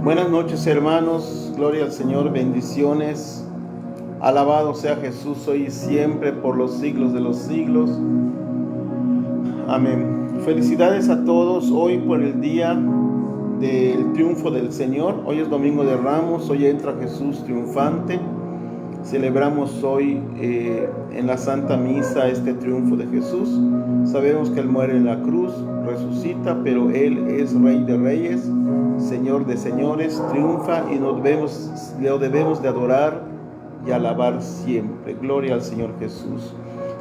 Buenas noches, hermanos, gloria al Señor, bendiciones, alabado sea Jesús hoy y siempre por los siglos de los siglos, amén. Felicidades a todos hoy por el día del triunfo del Señor. Hoy es Domingo de Ramos, hoy entra Jesús triunfante. Celebramos hoy en la Santa Misa este triunfo de Jesús. Sabemos que Él muere en la cruz, resucita, pero Él es Rey de Reyes, Señor de Señores, triunfa y lo debemos de adorar y alabar siempre. Gloria al Señor Jesús.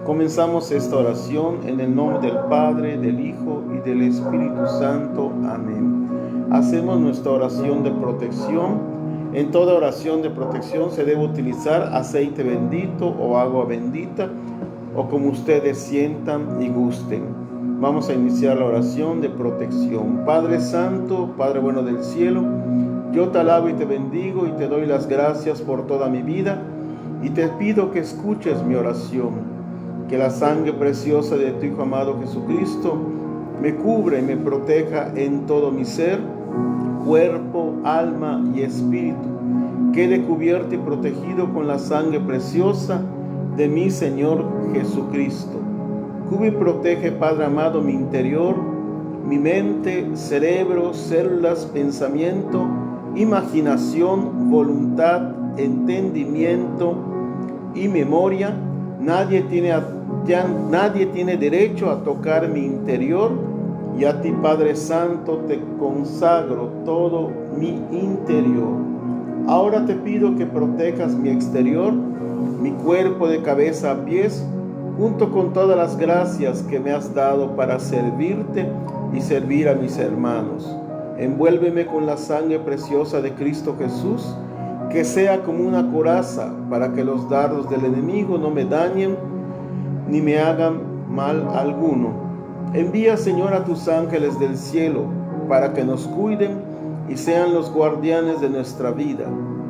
Comenzamos esta oración en el nombre del Padre, del Hijo y del Espíritu Santo. Amén. Hacemos nuestra oración de protección. En toda oración de protección se debe utilizar aceite bendito o agua bendita, o como ustedes sientan y gusten. Vamos a iniciar la oración de protección. Padre Santo, Padre bueno del cielo, yo te alabo y te bendigo y te doy las gracias por toda mi vida y te pido que escuches mi oración. Que la sangre preciosa de tu Hijo amado Jesucristo me cubra y me proteja en todo mi ser, cuerpo, alma y espíritu. Quede cubierto y protegido con la sangre preciosa de mi Señor Jesucristo. Cubre y protege, Padre amado, mi interior, mi mente, cerebro, células, pensamiento, imaginación, voluntad, entendimiento y memoria. Nadie tiene derecho a tocar mi interior, y a ti, Padre Santo, te consagro todo mi interior. Ahora te pido que protejas mi exterior, mi cuerpo de cabeza a pies, junto con todas las gracias que me has dado para servirte y servir a mis hermanos. Envuélveme con la sangre preciosa de Cristo Jesús, que sea como una coraza para que los dardos del enemigo no me dañen ni me hagan mal alguno. Envía, Señor, a tus ángeles del cielo para que nos cuiden y sean los guardianes de nuestra vida.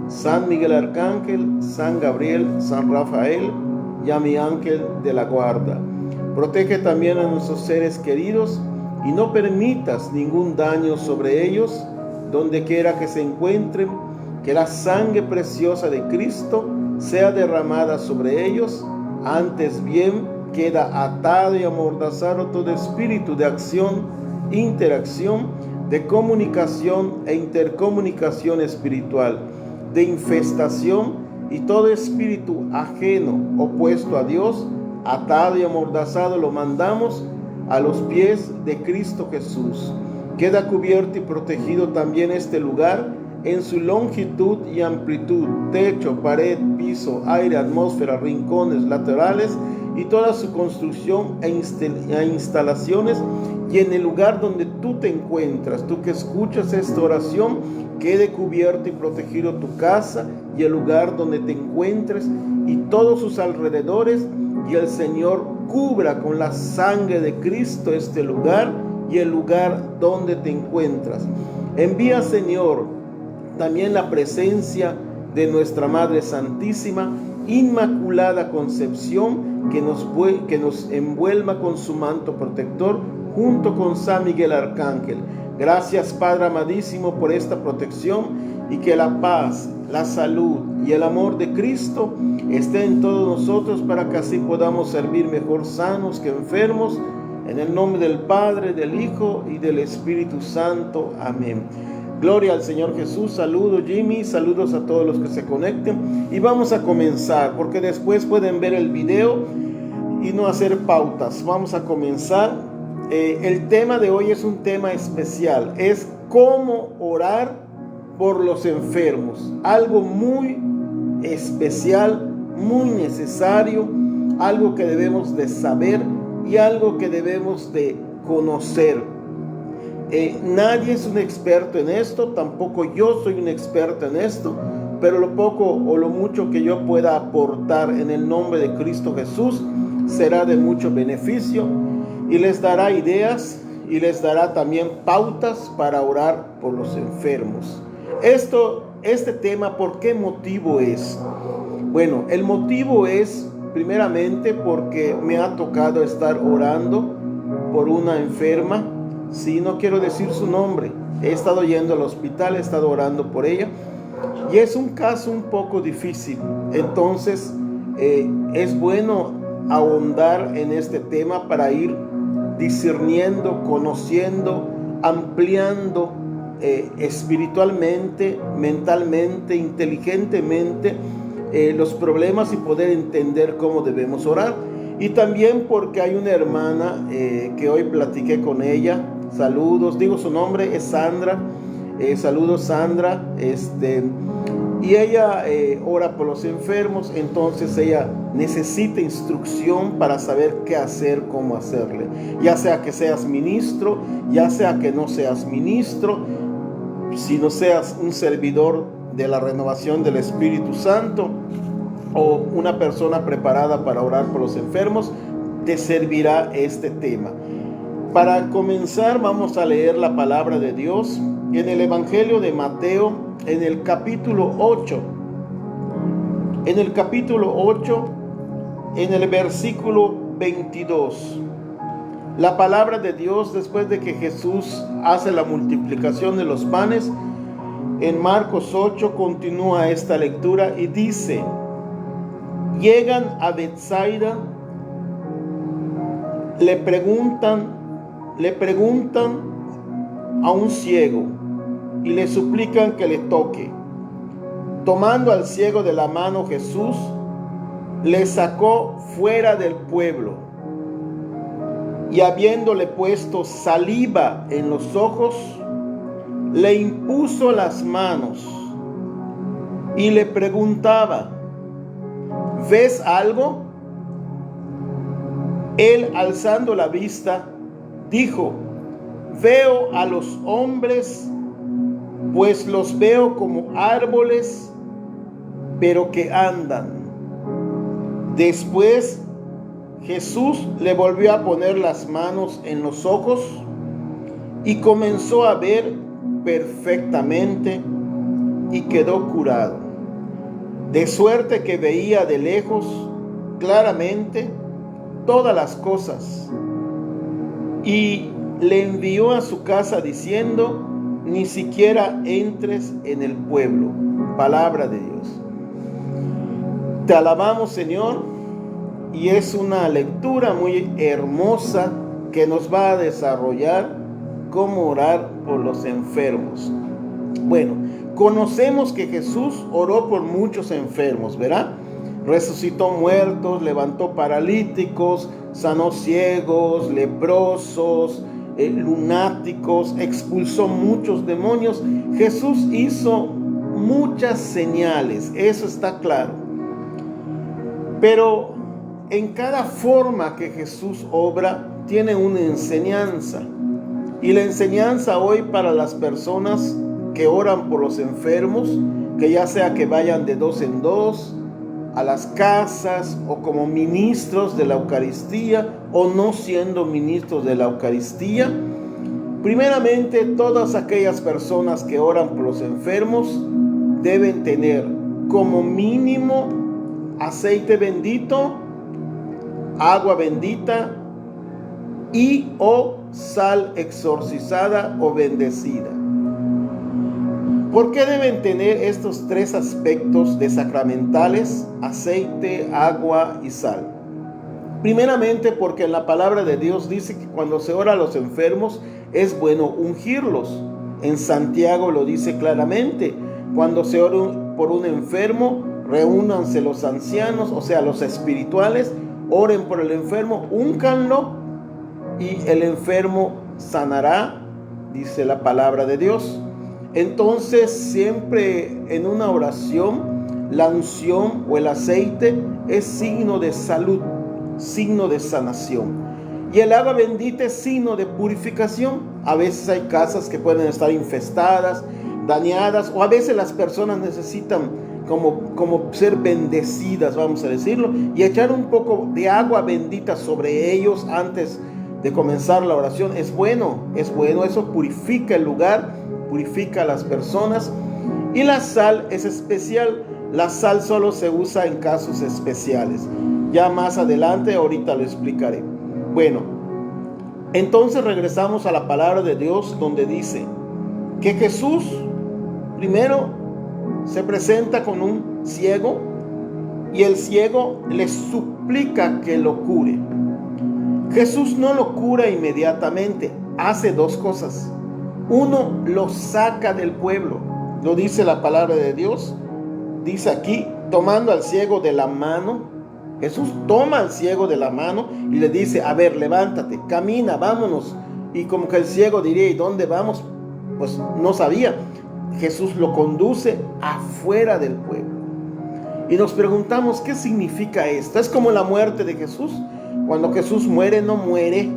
San Miguel Arcángel, San Gabriel, San Rafael y a mi ángel de la guarda. Protege también a nuestros seres queridos y no permitas ningún daño sobre ellos, donde quiera que se encuentren. Que la sangre preciosa de Cristo sea derramada sobre ellos. Antes bien, queda atado y amordazado todo espíritu de acción, interacción, de comunicación e intercomunicación espiritual, de infestación y todo espíritu ajeno, opuesto a Dios, atado y amordazado lo mandamos a los pies de Cristo Jesús. Queda cubierto y protegido también este lugar en su longitud y amplitud, techo, pared, piso, aire, atmósfera, rincones, laterales y toda su construcción e instalaciones, y en el lugar donde tú te encuentras, tú que escuchas esta oración, quede cubierto y protegido tu casa y el lugar donde te encuentres y todos sus alrededores, y el Señor cubra con la sangre de Cristo este lugar y el lugar donde te encuentras. Envía, Señor, también la presencia de nuestra Madre Santísima, Inmaculada Concepción, que nos envuelva con su manto protector, junto con San Miguel Arcángel. Gracias, Padre amadísimo, por esta protección, y que la paz, la salud y el amor de Cristo estén en todos nosotros, para que así podamos servir mejor sanos que enfermos. En el nombre del Padre, del Hijo y del Espíritu Santo. Amén. Gloria al Señor Jesús. Saludos, Jimmy, saludos a todos los que se conecten, y vamos a comenzar, porque después pueden ver el video y no hacer pautas. Vamos a comenzar. El tema de hoy es un tema especial, es cómo orar por los enfermos, algo muy especial, muy necesario, algo que debemos de saber y algo que debemos de conocer. Nadie es un experto en esto, tampoco yo soy un experto en esto, pero lo poco o lo mucho que yo pueda aportar en el nombre de Cristo Jesús será de mucho beneficio, y les dará ideas y les dará también pautas para orar por los enfermos. Este tema, ¿por qué motivo es? Bueno, el motivo es primeramente porque me ha tocado estar orando por una enferma. Sí, no quiero decir su nombre, He estado yendo al hospital, he estado orando por ella y es un caso un poco difícil. Entonces es bueno ahondar en este tema para ir discerniendo, conociendo, ampliando espiritualmente, mentalmente, inteligentemente los problemas y poder entender cómo debemos orar. Y también porque hay una hermana que hoy platiqué con ella. Saludos, digo su nombre, es Sandra. Saludos, Sandra. Y ella ora por los enfermos, entonces ella necesita instrucción para saber qué hacer, cómo hacerle. Ya sea que seas ministro, ya sea que no seas ministro, si no seas un servidor de la renovación del Espíritu Santo o una persona preparada para orar por los enfermos, te servirá este tema. Para comenzar, vamos a leer la palabra de Dios en el Evangelio de Mateo, en el capítulo 8. En el capítulo 8, en el versículo 22. La palabra de Dios, después de que Jesús hace la multiplicación de los panes, en Marcos 8 continúa esta lectura y dice: llegan a Betsaida, le preguntan a un ciego y le suplican que le toque. Tomando al ciego de la mano, Jesús le sacó fuera del pueblo y habiéndole puesto saliva en los ojos, le impuso las manos y le preguntaba: ¿ves algo? Él, alzando la vista, dijo: veo a los hombres, pues los veo como árboles, pero que andan. Después Jesús le volvió a poner las manos en los ojos y comenzó a ver perfectamente y quedó curado. De suerte que veía de lejos claramente todas las cosas. Y le envió a su casa diciendo: ni siquiera entres en el pueblo. Palabra de Dios. Te alabamos, Señor, y es una lectura muy hermosa que nos va a desarrollar cómo orar por los enfermos. Bueno, conocemos que Jesús oró por muchos enfermos, ¿verdad? Resucitó muertos, levantó paralíticos, sanó ciegos, leprosos, lunáticos, expulsó muchos demonios. Jesús hizo muchas señales, eso está claro. Pero en cada forma que Jesús obra tiene una enseñanza. Y la enseñanza hoy para las personas que oran por los enfermos, que ya sea que vayan de 2 en 2 a las casas o como ministros de la Eucaristía o no siendo ministros de la Eucaristía. Primeramente, todas aquellas personas que oran por los enfermos deben tener como mínimo aceite bendito, agua bendita y o sal exorcizada o bendecida. ¿Por qué deben tener estos 3 aspectos de sacramentales: aceite, agua y sal? Primeramente porque la palabra de Dios dice que cuando se ora a los enfermos es bueno ungirlos. En Santiago lo dice claramente: cuando se ora por un enfermo, reúnanse los ancianos, o sea, los espirituales, oren por el enfermo, úncanlo y el enfermo sanará, dice la palabra de Dios. Entonces, siempre en una oración, la unción o el aceite es signo de salud, signo de sanación. Y el agua bendita es signo de purificación. A veces hay casas que pueden estar infestadas, dañadas, o a veces las personas necesitan como ser bendecidas, vamos a decirlo, y echar un poco de agua bendita sobre ellos antes de comenzar la oración. Es bueno, eso purifica el lugar, purifica a las personas. Y la sal es especial. La sal solo se usa en casos especiales. Ya más adelante, ahorita lo explicaré. Bueno, entonces regresamos a la palabra de Dios donde dice: que Jesús primero se presenta con un ciego y el ciego le suplica que lo cure. Jesús no lo cura inmediatamente, hace dos cosas. Uno, lo saca del pueblo, lo dice la palabra de Dios. Dice aquí, tomando al ciego de la mano, Jesús toma al ciego de la mano y le dice, a ver, levántate, camina, vámonos. Y como que el ciego diría, ¿y dónde vamos? Pues no sabía. Jesús lo conduce afuera del pueblo. Y nos preguntamos, ¿qué significa esto? Es como la muerte de Jesús. Cuando Jesús muere, no muere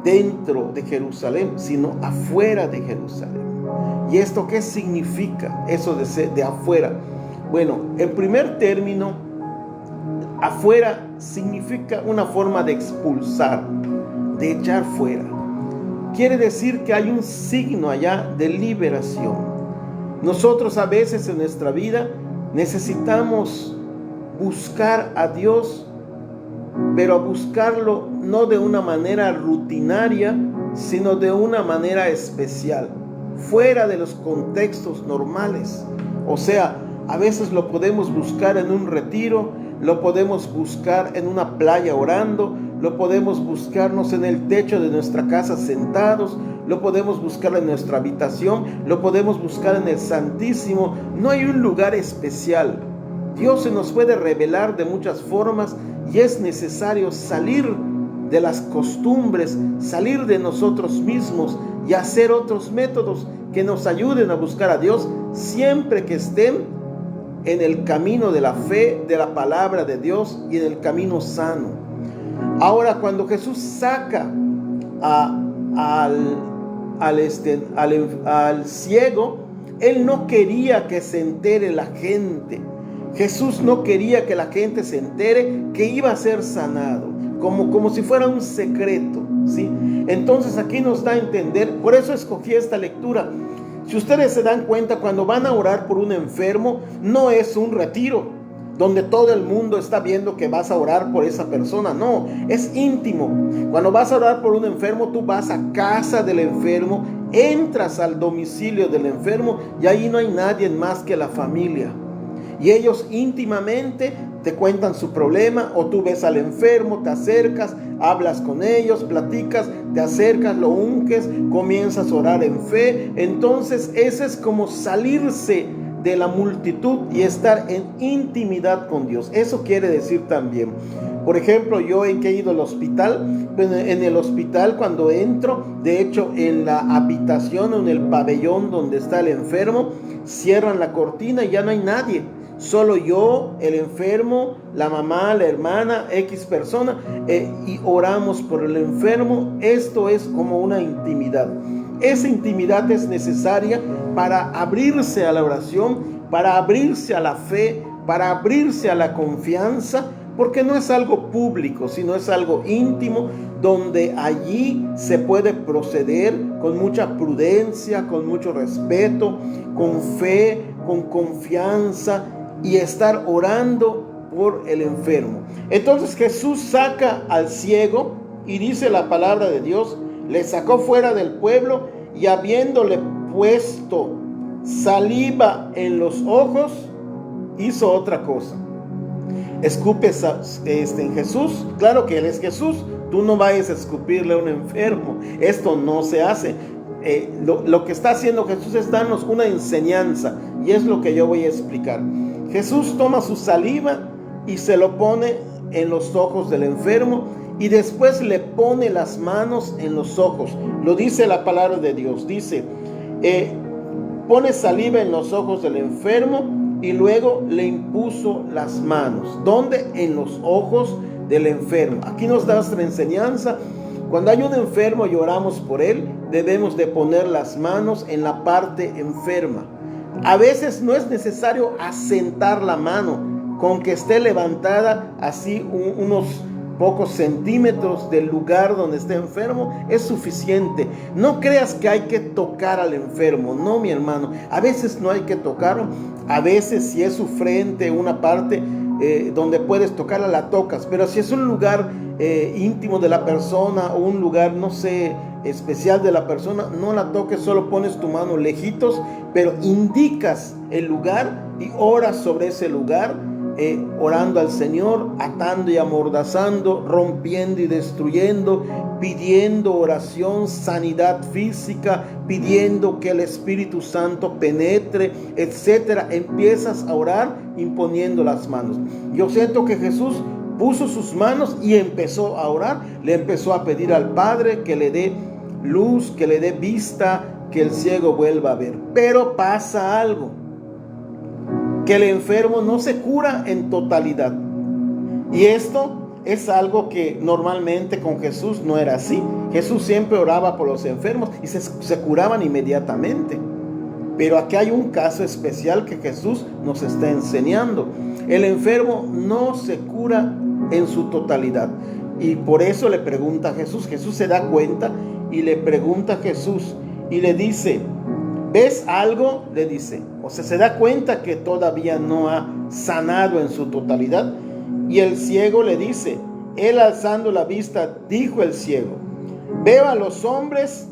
dentro de Jerusalén, sino afuera de Jerusalén. ¿Y esto qué significa? Eso de ser de afuera. Bueno, en primer término, afuera significa una forma de expulsar, de echar fuera. Quiere decir que hay un signo allá de liberación. Nosotros a veces en nuestra vida necesitamos buscar a Dios, pero a buscarlo no de una manera rutinaria, sino de una manera especial, fuera de los contextos normales. O sea, a veces lo podemos buscar en un retiro, lo podemos buscar en una playa orando, lo podemos buscarnos en el techo de nuestra casa sentados, lo podemos buscar en nuestra habitación, lo podemos buscar en el Santísimo. No hay un lugar especial. Dios se nos puede revelar de muchas formas y es necesario salir de las costumbres, salir de nosotros mismos y hacer otros métodos que nos ayuden a buscar a Dios siempre que estén en el camino de la fe, de la palabra de Dios y en el camino sano. Ahora, cuando Jesús saca al ciego, Él no quería que se entere la gente. Jesús no quería que la gente se entere que iba a ser sanado, como si fuera un secreto, ¿sí? Entonces aquí nos da a entender, por eso escogí esta lectura. Si ustedes se dan cuenta, cuando van a orar por un enfermo, no es un retiro donde todo el mundo está viendo que vas a orar por esa persona. No, es íntimo. Cuando vas a orar por un enfermo, tú vas a casa del enfermo, entras al domicilio del enfermo y ahí no hay nadie más que la familia. Y ellos íntimamente te cuentan su problema, o tú ves al enfermo, te acercas, hablas con ellos, platicas, te acercas, lo unges, comienzas a orar en fe. Entonces ese es como salirse de la multitud y estar en intimidad con Dios. Eso quiere decir también, por ejemplo, yo he ido al hospital, en el hospital cuando entro, de hecho en la habitación o en el pabellón donde está el enfermo, cierran la cortina y ya no hay nadie. Solo yo, el enfermo, la mamá, la hermana, X persona, y oramos por el enfermo. Esto es como una intimidad. Esa intimidad es necesaria para abrirse a la oración, para abrirse a la fe, para abrirse a la confianza, porque no es algo público, sino es algo íntimo, donde allí se puede proceder con mucha prudencia, con mucho respeto, con fe, con confianza, y estar orando por el enfermo. Entonces Jesús saca al ciego y dice la palabra de Dios, le sacó fuera del pueblo y habiéndole puesto saliva en los ojos, hizo otra cosa. Escupes en Jesús. Claro que Él es Jesús. Tú no vayas a escupirle a un enfermo. Esto no se hace. Lo que está haciendo Jesús es darnos una enseñanza, y es lo que yo voy a explicar. Jesús toma su saliva y se lo pone en los ojos del enfermo, y después le pone las manos en los ojos. Lo dice la palabra de Dios. Dice, pone saliva en los ojos del enfermo y luego le impuso las manos. ¿Dónde? En los ojos del enfermo. Aquí nos da nuestra enseñanza. Cuando hay un enfermo y oramos por él, debemos de poner las manos en la parte enferma. A veces no es necesario asentar la mano, con que esté levantada así unos pocos centímetros del lugar donde esté enfermo es suficiente. No creas que hay que tocar al enfermo, no, mi hermano. A veces no hay que tocarlo. A veces si es su frente, una parte donde puedes tocarla, la tocas. Pero si es un lugar íntimo de la persona, o un lugar, no sé, especial de la persona, no la toques, solo pones tu mano lejitos, pero indicas el lugar y oras sobre ese lugar, orando al Señor, atando y amordazando, rompiendo y destruyendo, pidiendo oración, sanidad física, pidiendo que el Espíritu Santo penetre, etcétera. Empiezas a orar imponiendo las manos. Yo siento que Jesús puso sus manos y empezó a orar, le empezó a pedir al Padre que le dé luz, que le dé vista, que el ciego vuelva a ver. Pero pasa algo, que el enfermo no se cura en totalidad. Y esto es algo que normalmente con Jesús no era así. Jesús siempre oraba por los enfermos y se curaban inmediatamente. Pero aquí hay un caso especial que Jesús nos está enseñando. El enfermo no se cura en su totalidad. Y por eso le pregunta a Jesús. Jesús se da cuenta y le pregunta a Jesús y le dice, ¿ves algo? Le dice. O sea, se da cuenta que todavía no ha sanado en su totalidad. Y el ciego le dice, él alzando la vista, dijo el ciego, veo a los hombres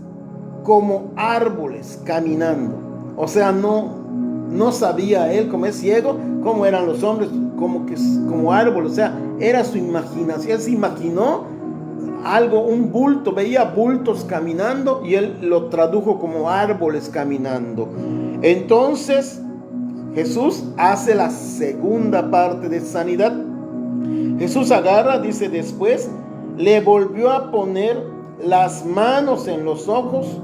como árboles caminando. O sea, no sabía él, como es ciego, cómo eran los hombres, como árboles. O sea, era su imaginación. Él se imaginó algo, un bulto, veía bultos caminando y él lo tradujo como árboles caminando. Entonces Jesús hace la segunda parte de sanidad. Jesús agarra, dice después, le volvió a poner las manos en los ojos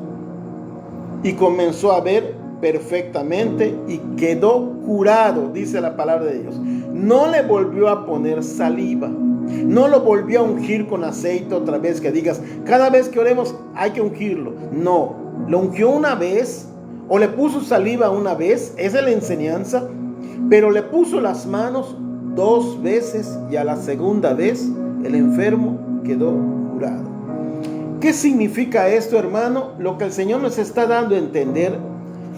y comenzó a ver perfectamente y quedó curado, dice la palabra de Dios. No le volvió a poner saliva, no lo volvió a ungir con aceite otra vez, que digas, cada vez que oremos hay que ungirlo. No, lo ungió una vez o le puso saliva una vez, esa es la enseñanza, pero le puso las manos 2 veces y a la segunda vez el enfermo quedó curado. ¿Qué significa esto, hermano? Lo que el Señor nos está dando a entender,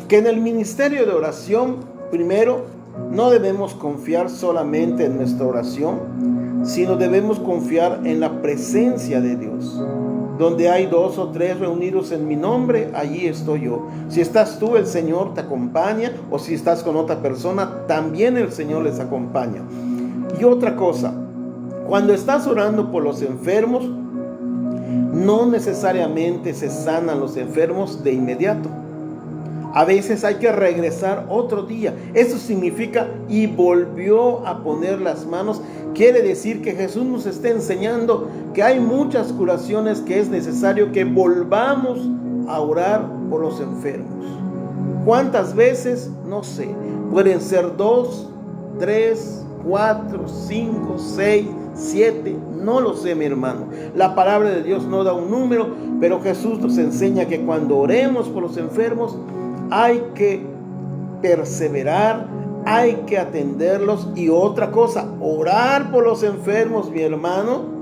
que en el ministerio de oración, primero, no debemos confiar solamente en nuestra oración, sino debemos confiar en la presencia de Dios. Donde hay 2 o 3 reunidos en mi nombre, allí estoy yo. Si estás tú, el Señor te acompaña, o si estás con otra persona, también el Señor les acompaña. Y otra cosa, cuando estás orando por los enfermos, no necesariamente se sanan los enfermos de inmediato. A veces hay que regresar otro día. Eso significa, y volvió a poner las manos. Quiere decir que Jesús nos está enseñando que hay muchas curaciones que es necesario que volvamos a orar por los enfermos. ¿Cuántas veces? No sé. Pueden ser 2, 3, 4, 5, 6, 7, no lo sé, mi hermano. La palabra de Dios no da un número, pero Jesús nos enseña que cuando oremos por los enfermos, hay que perseverar, hay que atenderlos. Y otra cosa, orar por los enfermos, mi hermano,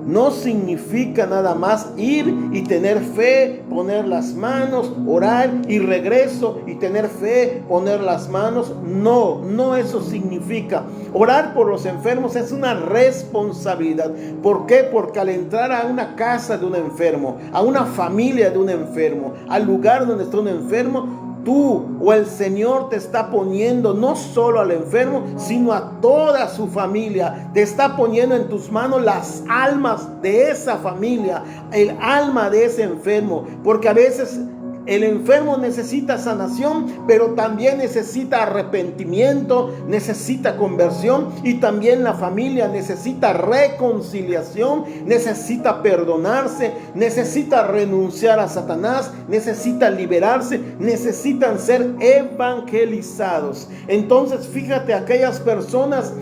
no significa nada más ir y tener fe, poner las manos, orar y regreso y tener fe, poner las manos. No eso significa. Orar por los enfermos es una responsabilidad. ¿Por qué? Porque al entrar a una casa de un enfermo, a una familia de un enfermo, al lugar donde está un enfermo, tú o el Señor te está poniendo no solo al enfermo, sino a toda su familia. Te está poniendo en tus manos las almas de esa familia, el alma de ese enfermo. Porque a veces el enfermo necesita sanación, pero también necesita arrepentimiento, necesita conversión, y también la familia necesita reconciliación, necesita perdonarse, necesita renunciar a Satanás, necesita liberarse, necesitan ser evangelizados. Entonces, fíjate, aquellas personas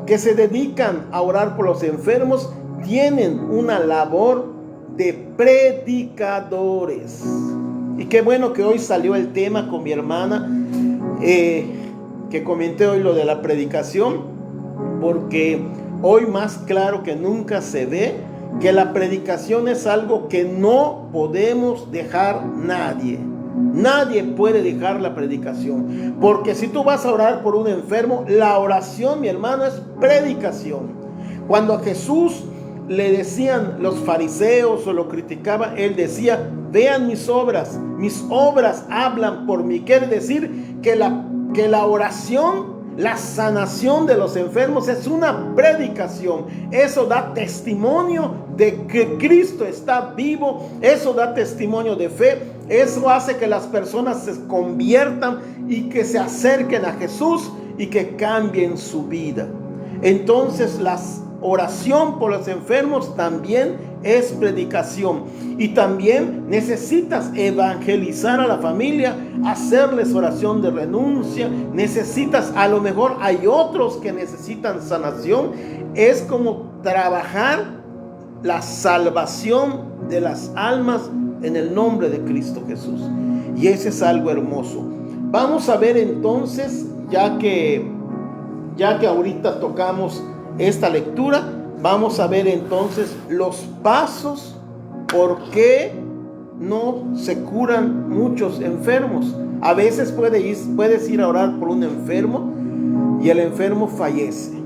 que se dedican a orar por los enfermos tienen una labor de predicadores. Y qué bueno que hoy salió el tema con mi hermana, que comenté hoy lo de la predicación, porque hoy más claro que nunca se ve que la predicación es algo que no podemos dejar nadie. Nadie puede dejar la predicación, porque si tú vas a orar por un enfermo, la oración, mi hermano, es predicación. Cuando a Jesús le decían los fariseos o lo criticaban, él decía: vean mis obras hablan por mí. Quiere decir que la oración, la sanación de los enfermos es una predicación. Eso da testimonio de que Cristo está vivo. Eso da testimonio de fe. Eso hace que las personas se conviertan y que se acerquen a Jesús y que cambien su vida. Entonces la oración por los enfermos también es predicación. Y también necesitas evangelizar a la familia, hacerles oración de renuncia. Necesitas, a lo mejor hay otros que necesitan sanación. Es como trabajar la salvación de las almas en el nombre de Cristo Jesús. Y ese es algo hermoso. Vamos a ver entonces, ya que ahorita tocamos esta lectura, vamos a ver entonces los pasos por qué no se curan muchos enfermos. A veces puedes ir a orar por un enfermo y el enfermo fallece.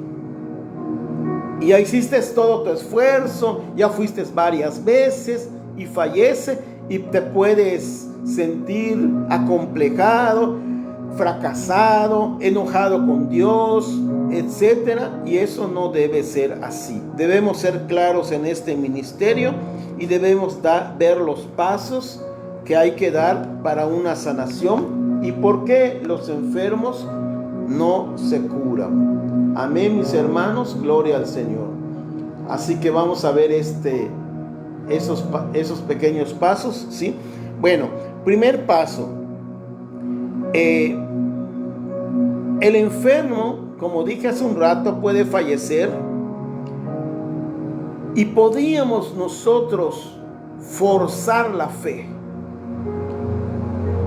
Y ya hiciste todo tu esfuerzo, ya fuiste varias veces y fallece, y te puedes sentir acomplejado, fracasado, enojado con Dios, etcétera. Y eso no debe ser así. Debemos ser claros en este ministerio y debemos ver los pasos que hay que dar para una sanación y por qué los enfermos no se curan. Amén, mis hermanos, gloria al Señor. Así que vamos a ver esos pequeños pasos, ¿sí? Bueno, primer paso. El enfermo, como dije hace un rato, puede fallecer, y podríamos nosotros forzar la fe.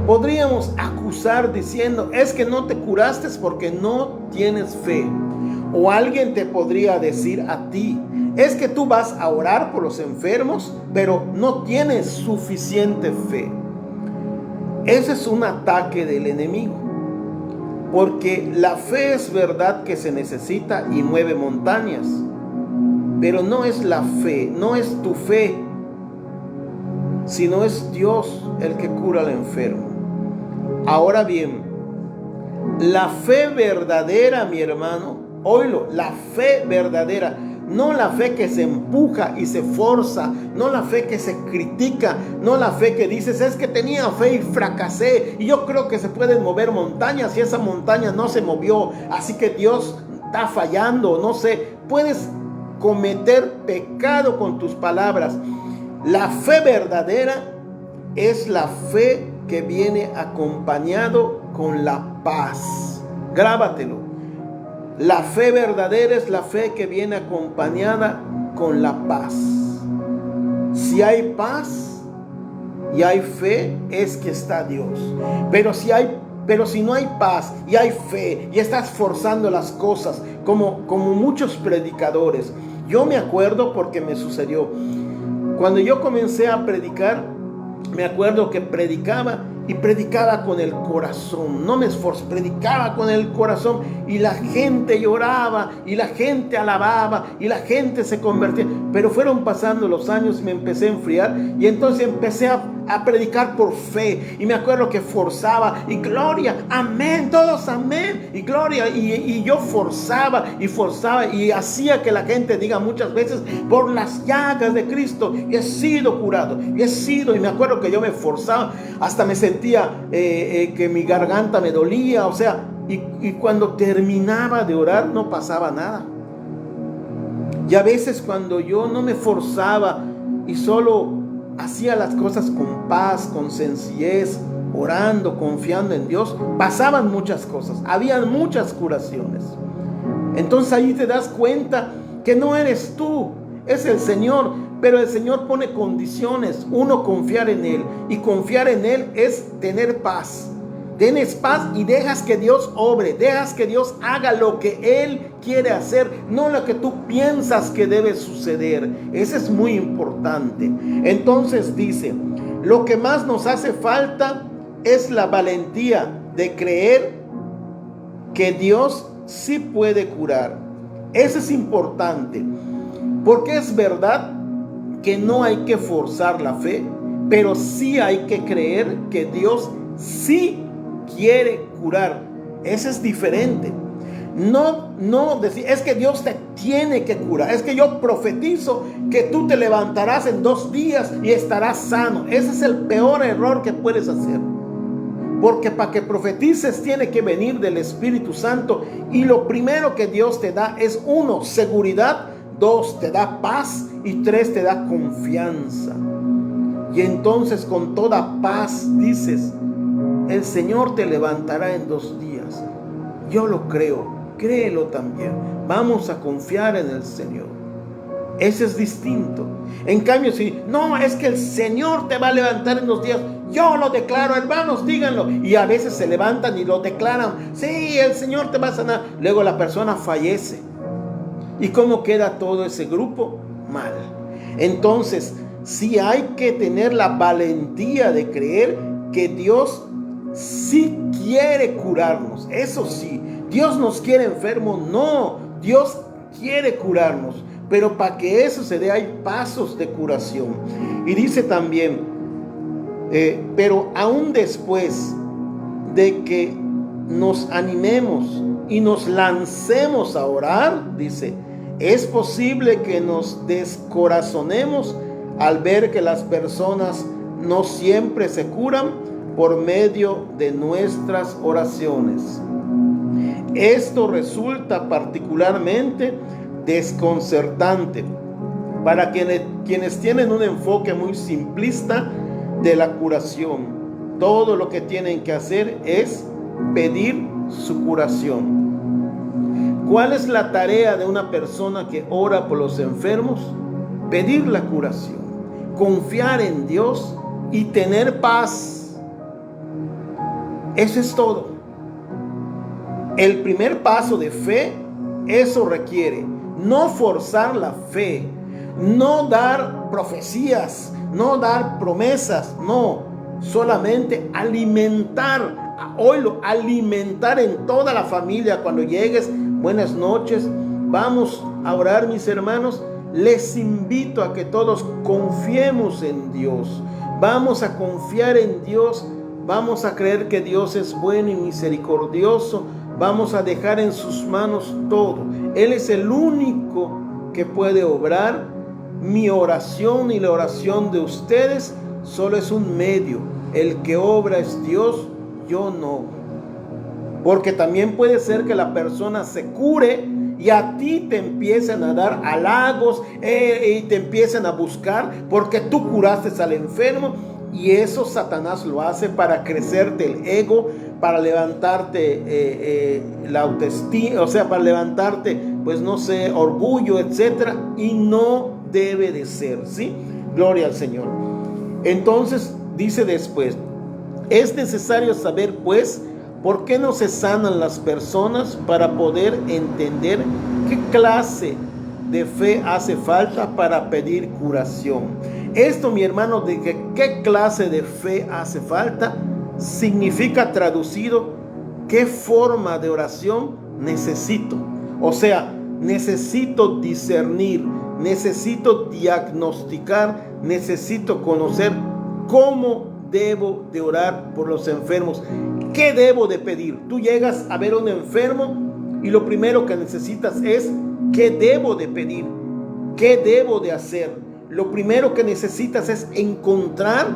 Podríamos acusar diciendo: es que no te curaste porque no tienes fe. O alguien te podría decir a ti: es que tú vas a orar por los enfermos, pero no tienes suficiente fe. Ese es un ataque del enemigo, porque la fe es verdad que se necesita y mueve montañas, pero no es la fe, no es tu fe, sino es Dios el que cura al enfermo. Ahora bien, la fe verdadera, mi hermano, óyelo, la fe verdadera, no la fe que se empuja y se forza, no la fe que se critica, no la fe que dices: es que tenía fe y fracasé, y yo creo que se pueden mover montañas y esa montaña no se movió, así que Dios está fallando. No sé, puedes cometer pecado con tus palabras. La fe verdadera es la fe que viene acompañado con la paz. Grábatelo. La fe verdadera es la fe que viene acompañada con la paz. Si hay paz y hay fe, es que está Dios. Pero si no hay paz y hay fe y estás forzando las cosas, como muchos predicadores. Yo me acuerdo, porque me sucedió. Cuando yo comencé a predicar, me acuerdo que predicaba con el corazón, no me esforcé, predicaba con el corazón, y la gente lloraba y la gente alababa y la gente se convertía. Pero fueron pasando los años y me empecé a enfriar, y entonces empecé a predicar por fe, y me acuerdo que forzaba, y gloria, amén, todos amén, y gloria, y yo forzaba y hacía que la gente diga muchas veces: por las llagas de Cristo he sido curado, y me acuerdo que yo me forzaba, hasta me sentía que mi garganta me dolía, o sea, y cuando terminaba de orar no pasaba nada. Y a veces cuando yo no me forzaba y solo hacía las cosas con paz, con sencillez, orando, confiando en Dios, pasaban muchas cosas, habían muchas curaciones. Entonces ahí te das cuenta que no eres tú, es el Señor. Pero el Señor pone condiciones. Uno, confiar en Él, y confiar en Él es tener paz. Tienes paz y dejas que Dios obre, dejas que Dios haga lo que Él quiere hacer, no lo que tú piensas que debe suceder. Eso es muy importante. Entonces dice: lo que más nos hace falta es la valentía de creer que Dios sí puede curar. Eso es importante, Porque es verdad que no hay que forzar la fe, pero sí hay que creer que Dios sí quiere curar. Eso es diferente. No decir, es que Dios te tiene que curar. Es que yo profetizo que tú te levantarás en 2 días y estarás sano. Ese es el peor error que puedes hacer. Porque para que profetices tiene que venir del Espíritu Santo. Y lo primero que Dios te da es 1, seguridad. 2, te da paz. Y 3, te da confianza. Y entonces con toda paz dices, el Señor te levantará en 2 días. Yo lo creo, créelo también. Vamos a confiar en el Señor. Ese es distinto. En cambio, si no, es que el Señor te va a levantar en 2 días, yo lo declaro, hermanos, díganlo. Y a veces se levantan y lo declaran. Sí, el Señor te va a sanar. Luego la persona fallece. ¿Y cómo queda todo ese grupo? Mal. Entonces, sí hay que tener la valentía de creer que Dios sí quiere curarnos. Eso sí, Dios nos quiere enfermos. No, Dios quiere curarnos. Pero para que eso se dé hay pasos de curación. Y dice también, pero aún después de que nos animemos y nos lancemos a orar, dice, es posible que nos descorazonemos al ver que las personas no siempre se curan por medio de nuestras oraciones. Esto resulta particularmente desconcertante para quienes tienen un enfoque muy simplista de la curación. Todo lo que tienen que hacer es pedir su curación. ¿Cuál es la tarea de una persona que ora por los enfermos? Pedir la curación, confiar en Dios y tener paz. Eso es todo. El primer paso de fe, eso requiere no forzar la fe, no dar profecías, no dar promesas, no, solamente alimentar, oílo, alimentar en toda la familia. Cuando llegues, buenas noches, vamos a orar, mis hermanos. Les invito a que todos confiemos en Dios. Vamos a confiar en Dios. Vamos a creer que Dios es bueno y misericordioso. Vamos a dejar en sus manos todo. Él es el único que puede obrar. Mi oración y la oración de ustedes solo es un medio. El que obra es Dios, yo no. Porque también puede ser que la persona se cure y a ti te empiecen a dar halagos y te empiecen a buscar porque tú curaste al enfermo. Y eso Satanás lo hace para crecerte el ego, para levantarte la autoestima, o sea, para levantarte, pues no sé, orgullo, etcétera. Y no debe de ser, ¿sí? Gloria al Señor. Entonces dice después, es necesario saber pues por qué no se sanan las personas para poder entender qué clase de fe hace falta para pedir curación. Esto, mi hermano, de que qué clase de fe hace falta, significa traducido qué forma de oración necesito. O sea, necesito discernir, necesito diagnosticar, necesito conocer cómo debo de orar por los enfermos. ¿Qué debo de pedir? Tú llegas a ver a un enfermo y lo primero que necesitas es ¿qué debo de pedir? ¿Qué debo de hacer? Lo primero que necesitas es encontrar,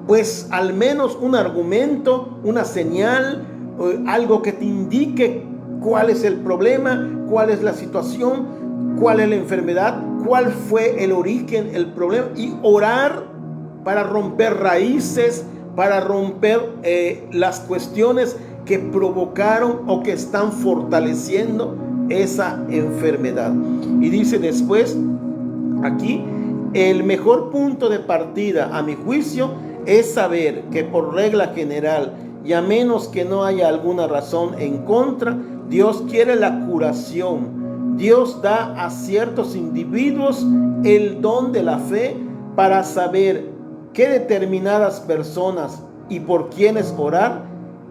pues al menos un argumento, una señal, algo que te indique cuál es el problema, cuál es la situación, cuál es la enfermedad, cuál fue el origen, el problema, y orar para romper raíces, para romper las cuestiones que provocaron o que están fortaleciendo esa enfermedad. Y dice después, aquí, el mejor punto de partida, a mi juicio, es saber que por regla general, y a menos que no haya alguna razón en contra, Dios quiere la curación. Dios da a ciertos individuos el don de la fe para saber qué determinadas personas y por quiénes orar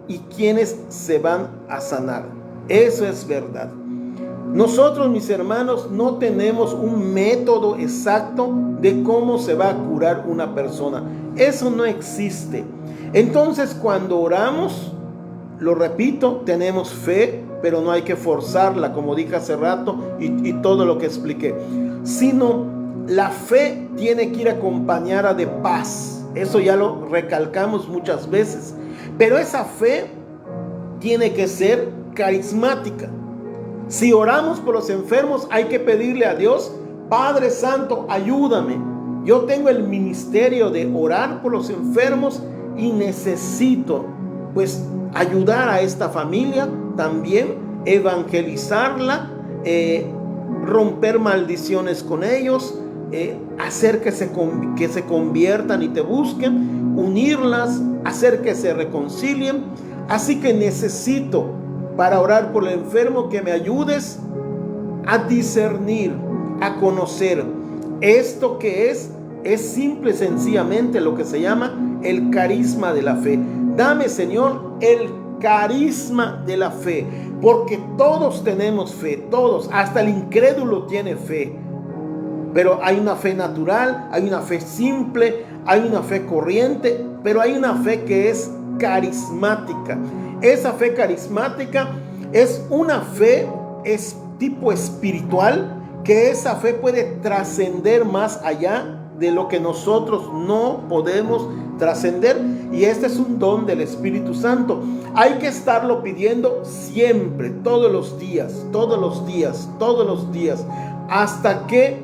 y quiénes se van a sanar. Eso es verdad. Nosotros, mis hermanos, no tenemos un método exacto de cómo se va a curar una persona. Eso no existe. Entonces, cuando oramos, lo repito, tenemos fe, pero no hay que forzarla, como dije hace rato, y todo lo que expliqué. Sino la fe tiene que ir acompañada de paz. Eso ya lo recalcamos muchas veces. Pero esa fe tiene que ser carismática. Si oramos por los enfermos, hay que pedirle a Dios: Padre Santo, ayúdame. Yo tengo el ministerio de orar por los enfermos y necesito, pues, ayudar a esta familia también, evangelizarla, romper maldiciones con ellos, hacer que se conviertan y te busquen, unirlas, hacer que se reconcilien. Así que necesito, para orar por el enfermo, que me ayudes a discernir, a conocer. Esto que es simple y sencillamente lo que se llama el carisma de la fe. Dame, Señor, el carisma de la fe, porque todos tenemos fe, todos, hasta el incrédulo tiene fe. Pero hay una fe natural, hay una fe simple, hay una fe corriente, pero hay una fe que es carismática. Esa fe carismática es una fe, es tipo espiritual, que esa fe puede trascender más allá de lo que nosotros no podemos trascender, y este es un don del Espíritu Santo. Hay que estarlo pidiendo siempre, todos los días, hasta que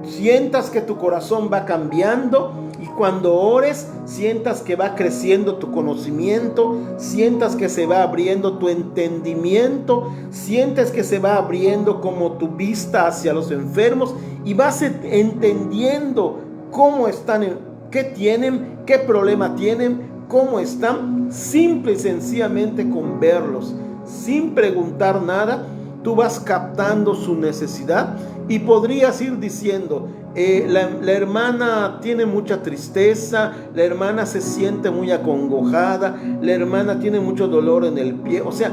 sientas que tu corazón va cambiando, y cuando ores sientas que va creciendo tu conocimiento, sientas que se va abriendo tu entendimiento, sientes que se va abriendo como tu vista hacia los enfermos, y vas entendiendo cómo están, qué tienen, qué problema tienen, cómo están. Simple y sencillamente con verlos, sin preguntar nada, tú vas captando su necesidad. Y podrías ir diciendo: la hermana tiene mucha tristeza, la hermana se siente muy acongojada, la hermana tiene mucho dolor en el pie. O sea,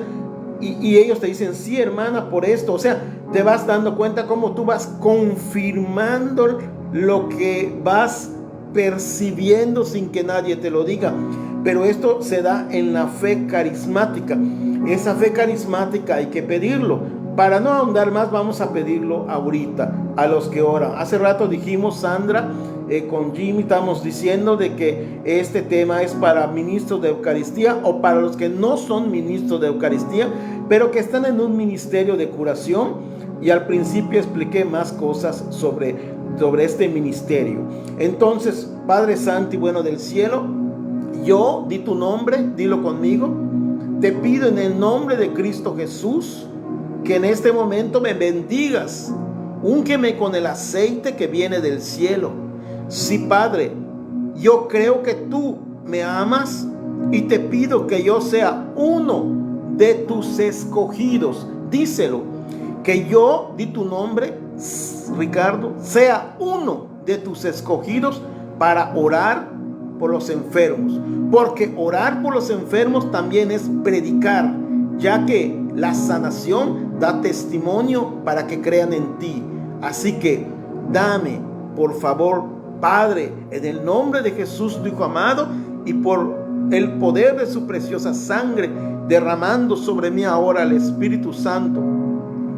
y ellos te dicen: sí, hermana, por esto. O sea, te vas dando cuenta cómo tú vas confirmando lo que vas percibiendo sin que nadie te lo diga. Pero esto se da en la fe carismática. Esa fe carismática hay que pedirlo. Para no ahondar más, vamos a pedirlo ahorita a los que oran. Hace rato dijimos, Sandra, con Jimmy, estamos diciendo de que este tema es para ministros de Eucaristía, o para los que no son ministros de Eucaristía, pero que están en un ministerio de curación. Y al principio expliqué más cosas sobre este ministerio. Entonces, Padre Santo y bueno del cielo, yo, di tu nombre, dilo conmigo. Te pido en el nombre de Cristo Jesús que en este momento me bendigas. Únqueme con el aceite que viene del cielo. Sí, Padre, yo creo que tú me amas y te pido que yo sea uno de tus escogidos. Díselo, que yo, di tu nombre, Ricardo, sea uno de tus escogidos para orar por los enfermos. Porque orar por los enfermos también es predicar, ya que la sanación da testimonio para que crean en ti. Así que dame, por favor, Padre, en el nombre de Jesús, tu Hijo amado, y por el poder de su preciosa sangre, derramando sobre mí ahora el Espíritu Santo,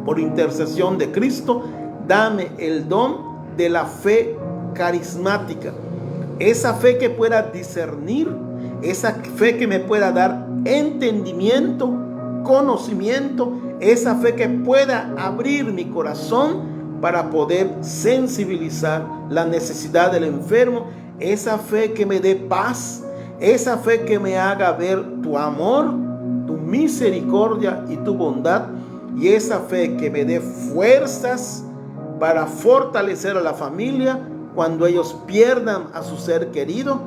por intercesión de Cristo, dame el don de la fe carismática. Esa fe que pueda discernir, esa fe que me pueda dar entendimiento, conocimiento, esa fe que pueda abrir mi corazón para poder sensibilizar la necesidad del enfermo, esa fe que me dé paz, esa fe que me haga ver tu amor, tu misericordia y tu bondad, y esa fe que me dé fuerzas para fortalecer a la familia cuando ellos pierdan a su ser querido,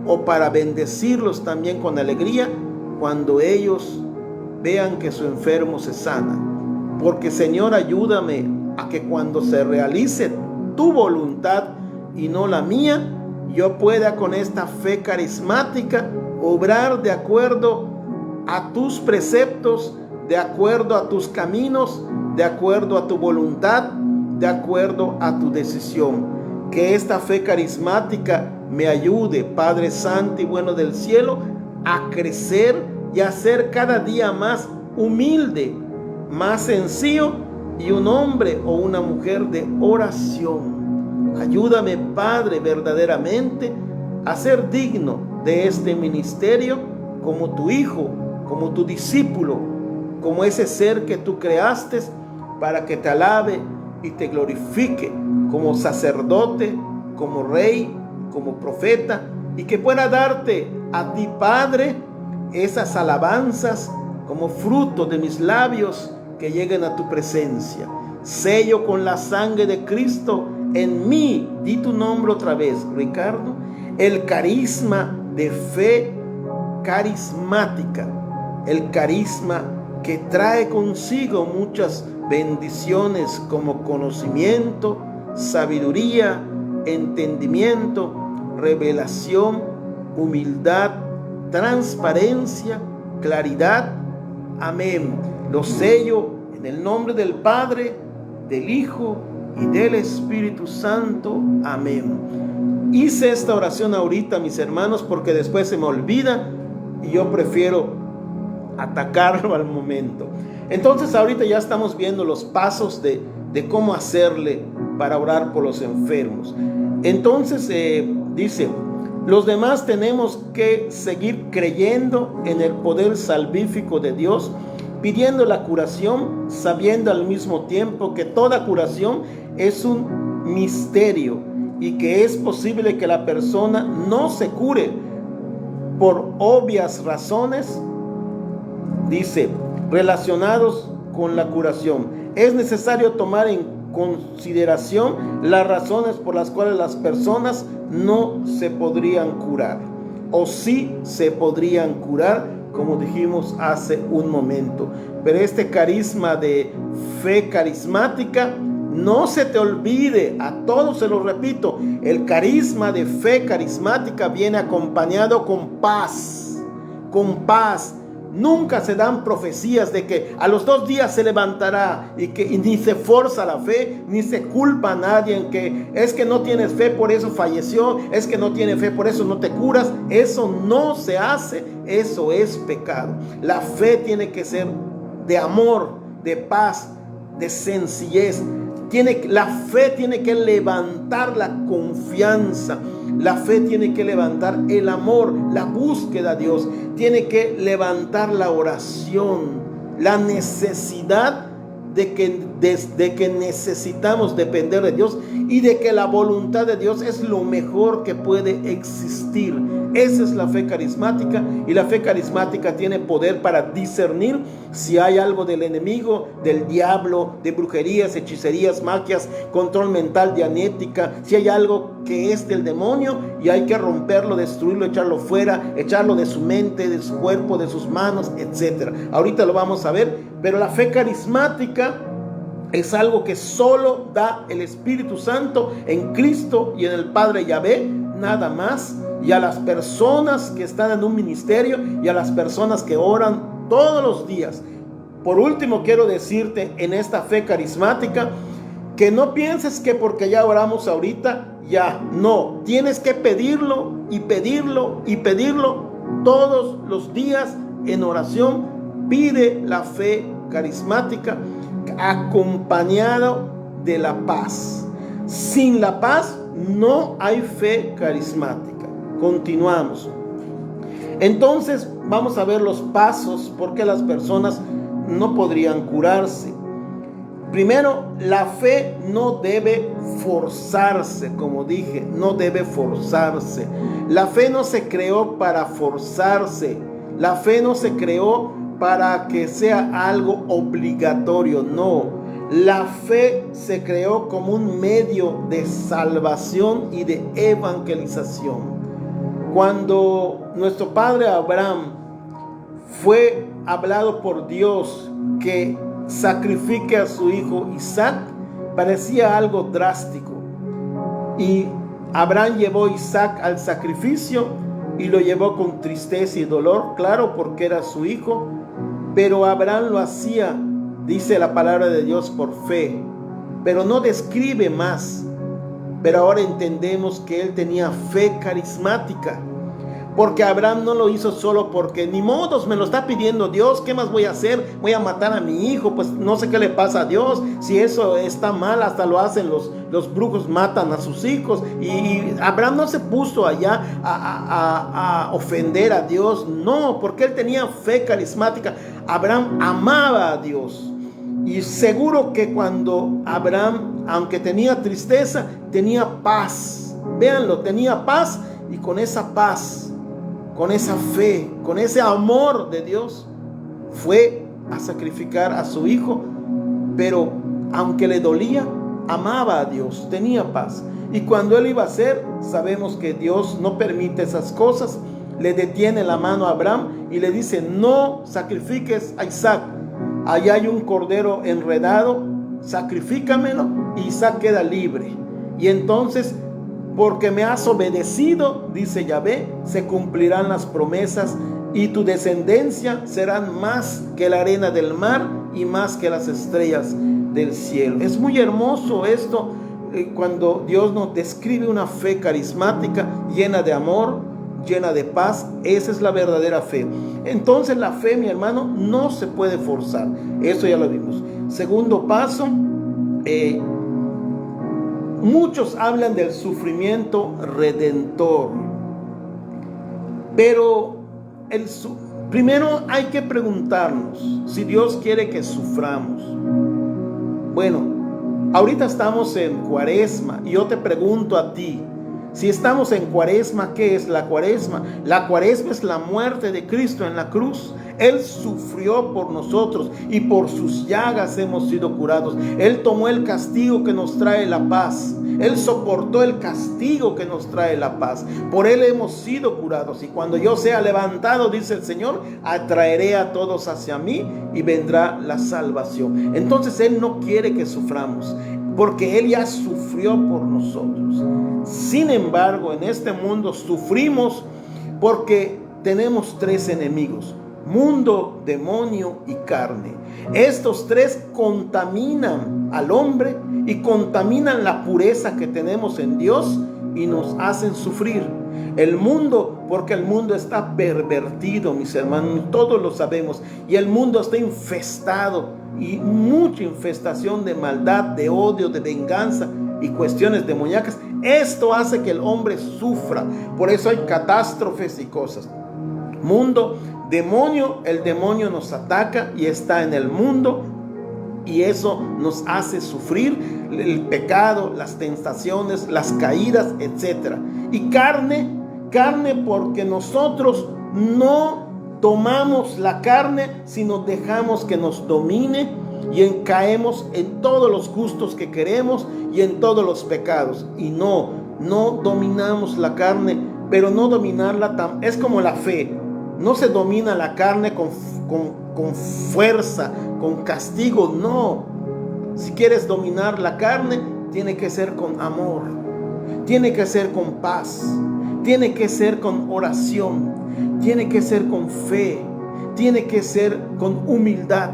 o para bendecirlos también con alegría cuando ellos vean que su enfermo se sana. Porque, Señor, ayúdame a que cuando se realice tu voluntad y no la mía, yo pueda con esta fe carismática obrar de acuerdo a tus preceptos, de acuerdo a tus caminos, de acuerdo a tu voluntad, de acuerdo a tu decisión. Que esta fe carismática me ayude, Padre Santo y bueno del cielo, a crecer y a ser cada día más humilde, más sencillo y un hombre o una mujer de oración. Ayúdame, Padre, verdaderamente a ser digno de este ministerio como tu hijo, como tu discípulo, como ese ser que tú creaste para que te alabe y te glorifique como sacerdote, como rey, como profeta, y que pueda darte a ti, Padre, esas alabanzas como fruto de mis labios que lleguen a tu presencia. Sello con la sangre de Cristo en mí, di tu nombre otra vez, Ricardo, el carisma de fe carismática, el carisma que trae consigo muchas bendiciones como conocimiento, sabiduría, entendimiento, revelación, humildad, transparencia, claridad. Amén. Lo sello en el nombre del Padre, del Hijo y del Espíritu Santo. Amén. Hice esta oración ahorita, mis hermanos, porque después se me olvida y yo prefiero atacarlo al momento. Entonces ahorita ya estamos viendo los pasos de cómo hacerle para orar por los enfermos. Entonces dice, los demás tenemos que seguir creyendo en el poder salvífico de Dios, pidiendo la curación, sabiendo al mismo tiempo que toda curación es un misterio y que es posible que la persona no se cure por obvias razones, dice, relacionados con la curación. Es necesario tomar en consideración las razones por las cuales las personas no se podrían curar, o sí se podrían curar, como dijimos hace un momento. Pero este carisma de fe carismática, no se te olvide, a todos se lo repito, el carisma de fe carismática viene acompañado con paz, con paz. Nunca se dan profecías de que a los 2 días se levantará y ni se forza la fe, ni se culpa a nadie en que es que no tienes fe, por eso falleció, es que no tiene fe, por eso no te curas. Eso no se hace, eso es pecado. La fe tiene que ser de amor, de paz, de sencillez. La fe tiene que levantar la confianza. La fe tiene que levantar el amor, la búsqueda a Dios. Tiene que levantar la oración, la necesidad de que necesitamos depender de Dios y de que la voluntad de Dios es lo mejor que puede existir. Esa es la fe carismática, y la fe carismática tiene poder para discernir si hay algo del enemigo, del diablo, de brujerías, hechicerías, magias, control mental, dianética, si hay algo que es del demonio y hay que romperlo, destruirlo, echarlo fuera, echarlo de su mente, de su cuerpo, de sus manos, etc. Ahorita lo vamos a ver, pero la fe carismática es algo que solo da el Espíritu Santo en Cristo y en el Padre Yahvé, nada más. Y a las personas que están en un ministerio y a las personas que oran todos los días. Por último, quiero decirte en esta fe carismática que no pienses que porque ya oramos ahorita, ya no. Tienes que pedirlo y pedirlo y pedirlo todos los días en oración. Pide la fe carismática acompañado de la paz. Sin la paz no hay fe carismática. Continuamos. Entonces vamos a ver los pasos por qué las personas no podrían curarse. Primero, la fe no debe forzarse, como dije, no debe forzarse. La fe no se creó para forzarse. La fe no se creó para que sea algo obligatorio, no. La fe se creó como un medio de salvación y de evangelización. Cuando nuestro padre Abraham fue hablado por Dios que sacrifique a su hijo Isaac, parecía algo drástico. Y Abraham llevó a Isaac al sacrificio y lo llevó con tristeza y dolor, claro, porque era su hijo, pero Abraham lo hacía dice la palabra de Dios por fe, pero no describe más. Pero ahora entendemos que él tenía fe carismática, porque Abraham no lo hizo solo porque ni modos, me lo está pidiendo Dios, ¿qué más voy a hacer? Voy a matar a mi hijo, pues no sé qué le pasa a Dios, si eso está mal, hasta lo hacen los brujos, matan a sus hijos. Y Abraham no se puso allá a ofender a Dios, no, porque él tenía fe carismática. Abraham amaba a Dios, y seguro que cuando Abraham, aunque tenía tristeza, tenía paz. Véanlo, tenía paz, y con esa paz, con esa fe, con ese amor de Dios, fue a sacrificar a su hijo. Pero aunque le dolía, amaba a Dios, tenía paz. Y cuando él iba a hacer, sabemos que Dios no permite esas cosas. Le detiene la mano a Abraham y le dice: no sacrifiques a Isaac. Allá hay un cordero enredado, sacrifícamelo. Y Isaac queda libre. Y entonces, porque me has obedecido, dice Yahvé, se cumplirán las promesas, y tu descendencia serán más que la arena del mar y más que las estrellas del cielo. Es muy hermoso esto, cuando Dios nos describe una fe carismática, llena de amor, llena de paz. Esa es la verdadera fe. Entonces la fe, mi hermano, no se puede forzar. Eso ya lo vimos. Segundo paso, muchos hablan del sufrimiento redentor, pero primero hay que preguntarnos si Dios quiere que suframos. Bueno, ahorita estamos en Cuaresma, y yo te pregunto a ti, si estamos en Cuaresma, ¿qué es la Cuaresma? La Cuaresma es la muerte de Cristo en la cruz. Él sufrió por nosotros, y por sus llagas hemos sido curados. Él tomó el castigo que nos trae la paz. Él soportó el castigo que nos trae la paz. Por Él hemos sido curados. Y cuando yo sea levantado, dice el Señor, atraeré a todos hacia mí, y vendrá la salvación. Entonces Él no quiere que suframos, porque Él ya sufrió por nosotros. Sin embargo, en este mundo sufrimos porque tenemos tres enemigos: mundo, demonio y carne. Estos tres contaminan al hombre y contaminan la pureza que tenemos en Dios, y nos hacen sufrir. El mundo, porque el mundo está pervertido, mis hermanos, todos lo sabemos, y el mundo está infestado, y mucha infestación de maldad, de odio, de venganza y cuestiones demoníacas. Esto hace que el hombre sufra. Por eso hay catástrofes y cosas. Mundo, demonio, el demonio nos ataca y está en el mundo, y eso nos hace sufrir el pecado, las tentaciones, las caídas, etc. Y carne porque nosotros no tomamos la carne, sino dejamos que nos domine, y caemos en todos los gustos que queremos y en todos los pecados. Y no dominamos la carne. Pero no dominarla es como la fe. No se domina la carne con fuerza, con castigo, no. Si quieres dominar la carne, tiene que ser con amor, tiene que ser con paz, tiene que ser con oración, tiene que ser con fe, tiene que ser con humildad,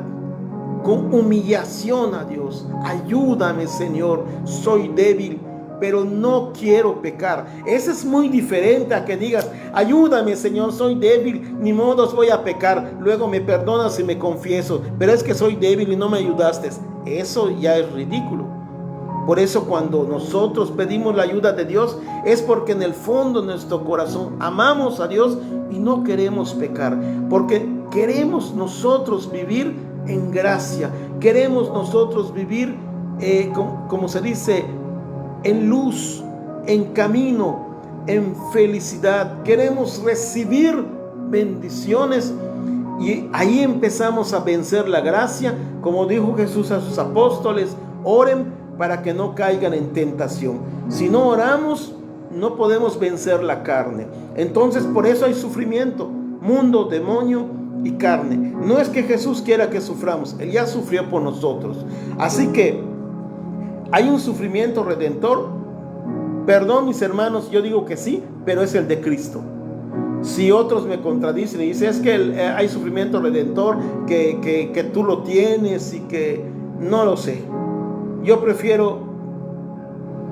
con humillación a Dios. Ayúdame, Señor, soy débil, pero no quiero pecar. Eso es muy diferente a que digas: ayúdame, Señor, soy débil, ni modos voy a pecar, luego me perdonas y me confieso, pero es que soy débil y no me ayudaste. Eso ya es ridículo. Por eso, cuando nosotros pedimos la ayuda de Dios, es porque en el fondo de nuestro corazón amamos a Dios y no queremos pecar, porque queremos nosotros vivir en gracia, queremos nosotros vivir, como se dice, en luz, en camino, en felicidad. Queremos recibir bendiciones, y ahí empezamos a vencer la gracia. Como dijo Jesús a sus apóstoles: oren para que no caigan en tentación. Si no oramos, no podemos vencer la carne. Entonces, por eso hay sufrimiento: mundo, demonio y carne. No es que Jesús quiera que suframos, Él ya sufrió por nosotros. Así que ¿hay un sufrimiento redentor? Perdón, mis hermanos, yo digo que sí, pero es el de Cristo. Si otros me contradicen y dicen, es que hay sufrimiento redentor, que tú lo tienes y que no lo sé. Yo prefiero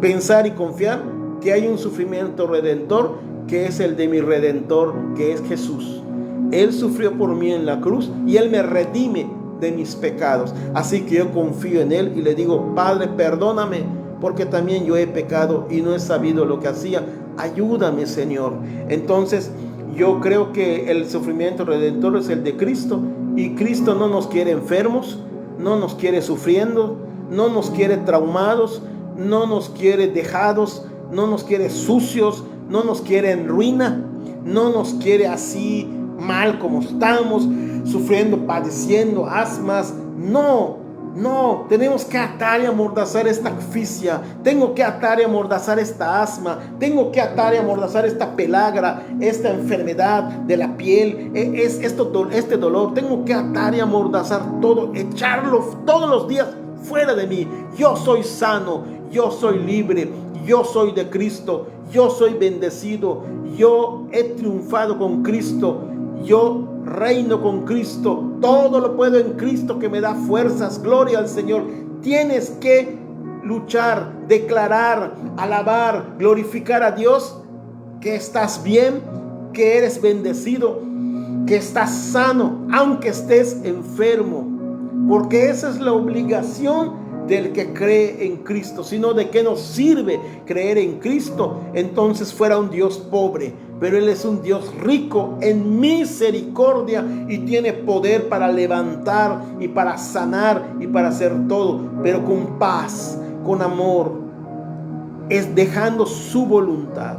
pensar y confiar que hay un sufrimiento redentor, que es el de mi Redentor, que es Jesús. Él sufrió por mí en la cruz y Él me redime de mis pecados. Así que yo confío en Él y le digo, Padre, perdóname, porque también yo he pecado y no he sabido lo que hacía. Ayúdame, Señor. Entonces, yo creo que el sufrimiento redentor es el de Cristo, y Cristo no nos quiere enfermos, no nos quiere sufriendo, no nos quiere traumados, no nos quiere dejados, no nos quiere sucios, no nos quiere en ruina, no nos quiere así mal como estamos, sufriendo, padeciendo asmas. No, tenemos que atar y amordazar esta asfixia, tengo que atar y amordazar esta asma, tengo que atar y amordazar esta pelagra, esta enfermedad de la piel, este dolor, tengo que atar y amordazar todo, echarlo todos los días fuera de mí. Yo soy sano, yo soy libre, yo soy de Cristo, yo soy bendecido, yo he triunfado con Cristo, yo reino con Cristo, todo lo puedo en Cristo que me da fuerzas. Gloria al Señor. Tienes que luchar, declarar, alabar, glorificar a Dios que estás bien, que eres bendecido, que estás sano, aunque estés enfermo, porque esa es la obligación del que cree en Cristo. Sino, ¿de qué nos sirve creer en Cristo? Entonces fuera un Dios pobre, pero Él es un Dios rico en misericordia y tiene poder para levantar y para sanar y para hacer todo, pero con paz, con amor, es dejando su voluntad.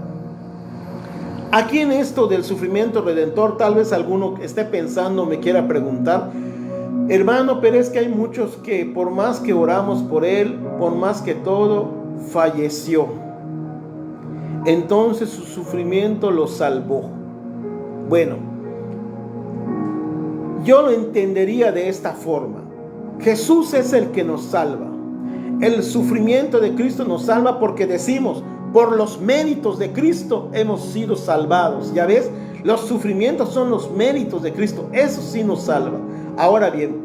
Aquí en esto del sufrimiento redentor, tal vez alguno esté pensando, me quiera preguntar, hermano, pero es que hay muchos que por más que oramos por él, por más que todo, falleció. Entonces su sufrimiento lo salvó. Bueno, yo lo entendería de esta forma. Jesús es el que nos salva. El sufrimiento de Cristo nos salva porque decimos, por los méritos de Cristo hemos sido salvados. Ya ves, los sufrimientos son los méritos de Cristo. Eso sí nos salva. Ahora bien,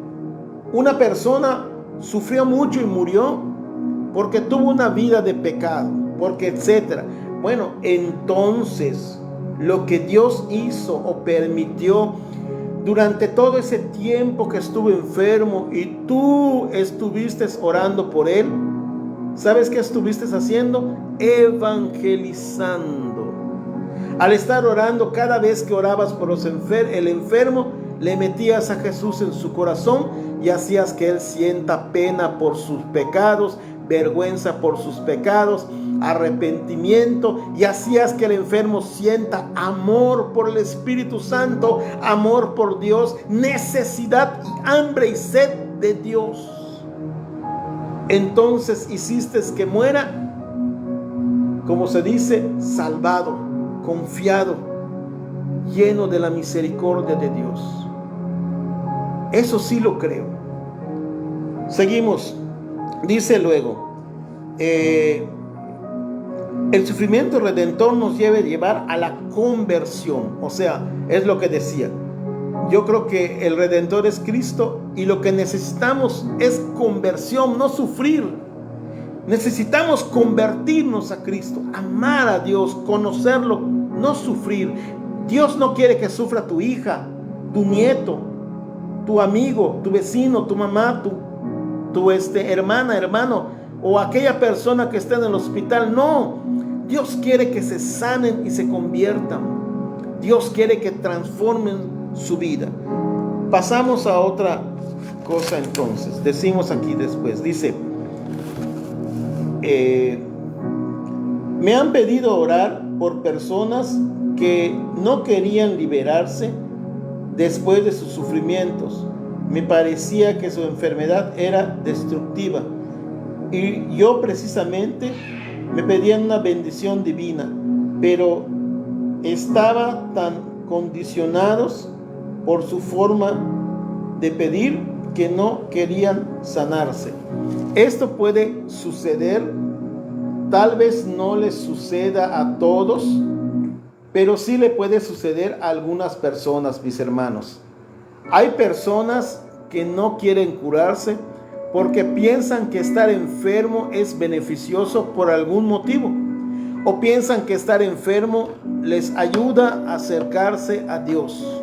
una persona sufrió mucho y murió porque tuvo una vida de pecado, porque etcétera. Bueno, entonces lo que Dios hizo o permitió durante todo ese tiempo que estuvo enfermo y tú estuviste orando por él, ¿sabes qué estuviste haciendo? Evangelizando. Al estar orando, cada vez que orabas por el enfermo, le metías a Jesús en su corazón y hacías que él sienta pena por sus pecados, vergüenza por sus pecados, arrepentimiento, y hacías que el enfermo sienta amor por el Espíritu Santo, amor por Dios, necesidad y hambre y sed de Dios. Entonces hiciste que muera, como se dice, salvado, confiado, lleno de la misericordia de Dios. Eso sí lo creo. Seguimos. Dice luego, el sufrimiento redentor nos debe llevar a la conversión. O sea, es lo que decía. Yo creo que el Redentor es Cristo y lo que necesitamos es conversión, no sufrir. Necesitamos convertirnos a Cristo, amar a Dios, conocerlo, no sufrir. Dios no quiere que sufra tu hija, tu nieto, tu amigo, tu vecino, tu mamá, tu hermana, hermano, o aquella persona que está en el hospital. No, Dios quiere que se sanen y se conviertan. Dios quiere que transformen su vida. Pasamos a otra cosa entonces. Decimos aquí después, dice, me han pedido orar por personas que no querían liberarse después de sus sufrimientos. Me parecía que su enfermedad era destructiva y yo precisamente me pedían una bendición divina, pero estaban tan condicionados por su forma de pedir que no querían sanarse. Esto puede suceder, tal vez no les suceda a todos, pero sí le puede suceder a algunas personas, mis hermanos. Hay personas que no quieren curarse porque piensan que estar enfermo es beneficioso por algún motivo, o piensan que estar enfermo les ayuda a acercarse a Dios.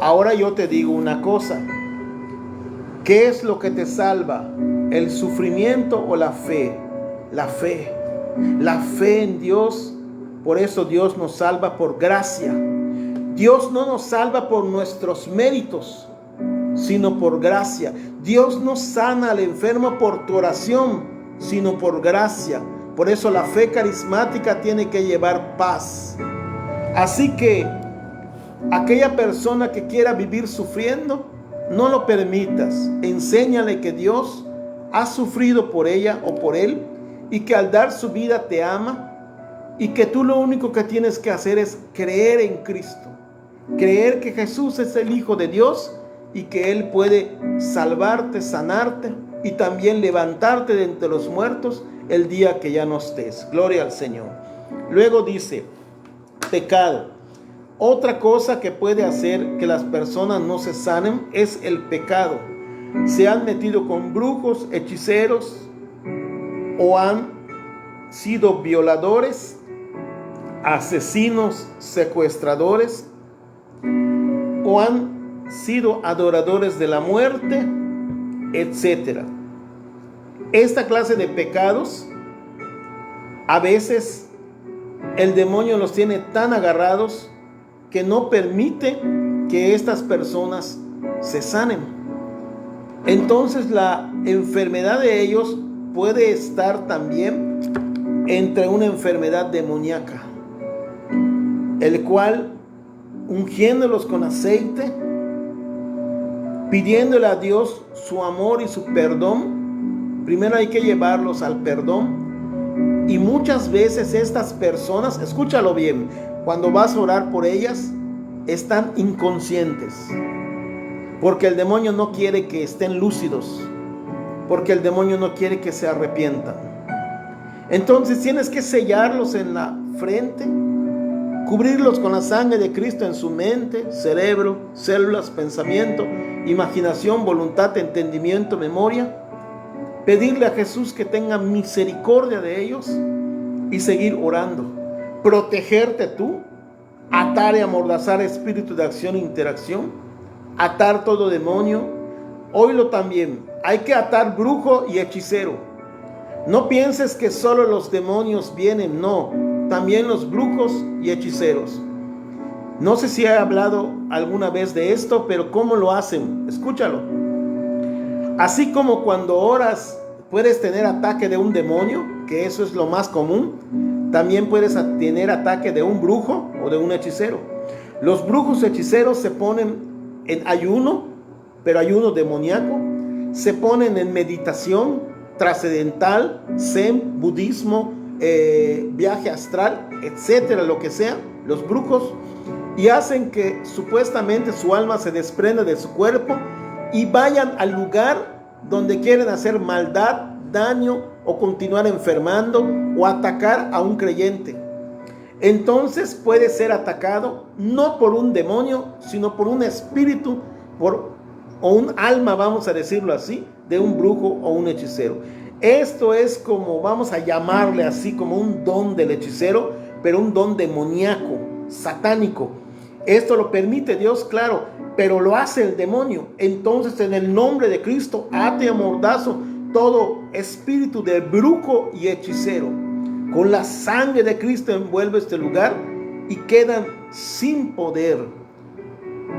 Ahora yo te digo una cosa: ¿qué es lo que te salva? ¿El sufrimiento o la fe? La fe. La fe en Dios. Por eso Dios nos salva por gracia. Dios no nos salva por nuestros méritos, sino por gracia. Dios no sana al enfermo por tu oración, sino por gracia. Por eso la fe carismática tiene que llevar paz. Así que aquella persona que quiera vivir sufriendo, no lo permitas. Enséñale que Dios ha sufrido por ella o por él, y que al dar su vida te ama, y que tú lo único que tienes que hacer es creer en Cristo. Creer que Jesús es el Hijo de Dios y que Él puede salvarte, sanarte y también levantarte de entre los muertos el día que ya no estés. Gloria al Señor. Luego dice, pecado. Otra cosa que puede hacer que las personas no se sanen es el pecado. Se han metido con brujos, hechiceros, o han sido violadores, asesinos, secuestradores, o han sido adoradores de la muerte, etc. Esta clase de pecados, a veces el demonio los tiene tan agarrados que no permite que estas personas se sanen. Entonces la enfermedad de ellos puede estar también entre una enfermedad demoníaca, el cual, ungiéndolos con aceite, pidiéndole a Dios su amor y su perdón, primero hay que llevarlos al perdón. Y muchas veces estas personas, escúchalo bien, cuando vas a orar por ellas, están inconscientes, porque el demonio no quiere que estén lúcidos, porque el demonio no quiere que se arrepientan. Entonces tienes que sellarlos en la frente, cubrirlos con la sangre de Cristo en su mente, cerebro, células, pensamiento, imaginación, voluntad, entendimiento, memoria. Pedirle a Jesús que tenga misericordia de ellos y seguir orando. Protegerte tú, atar y amordazar espíritu de acción e interacción, atar todo demonio. Oílo también, hay que atar brujo y hechicero. No pienses que solo los demonios vienen, no, también los brujos y hechiceros. No sé si he hablado alguna vez de esto, pero ¿cómo lo hacen? Escúchalo. Así como cuando oras puedes tener ataque de un demonio, que eso es lo más común, también puedes tener ataque de un brujo o de un hechicero. Los brujos y hechiceros se ponen en ayuno, pero ayuno demoníaco, se ponen en meditación trascendental, zen, budismo, viaje astral, etcétera, lo que sea, los brujos, y hacen que supuestamente su alma se desprenda de su cuerpo y vayan al lugar donde quieren hacer maldad, daño o continuar enfermando o atacar a un creyente. Entonces puede ser atacado no por un demonio, sino por un espíritu, o un alma, vamos a decirlo así, de un brujo o un hechicero. Esto es como, vamos a llamarle así, como un don del hechicero, pero un don demoníaco, satánico. Esto lo permite Dios, claro, pero lo hace el demonio. Entonces, en el nombre de Cristo, ate a mordazo todo espíritu de brujo y hechicero. Con la sangre de Cristo envuelve este lugar y quedan sin poder.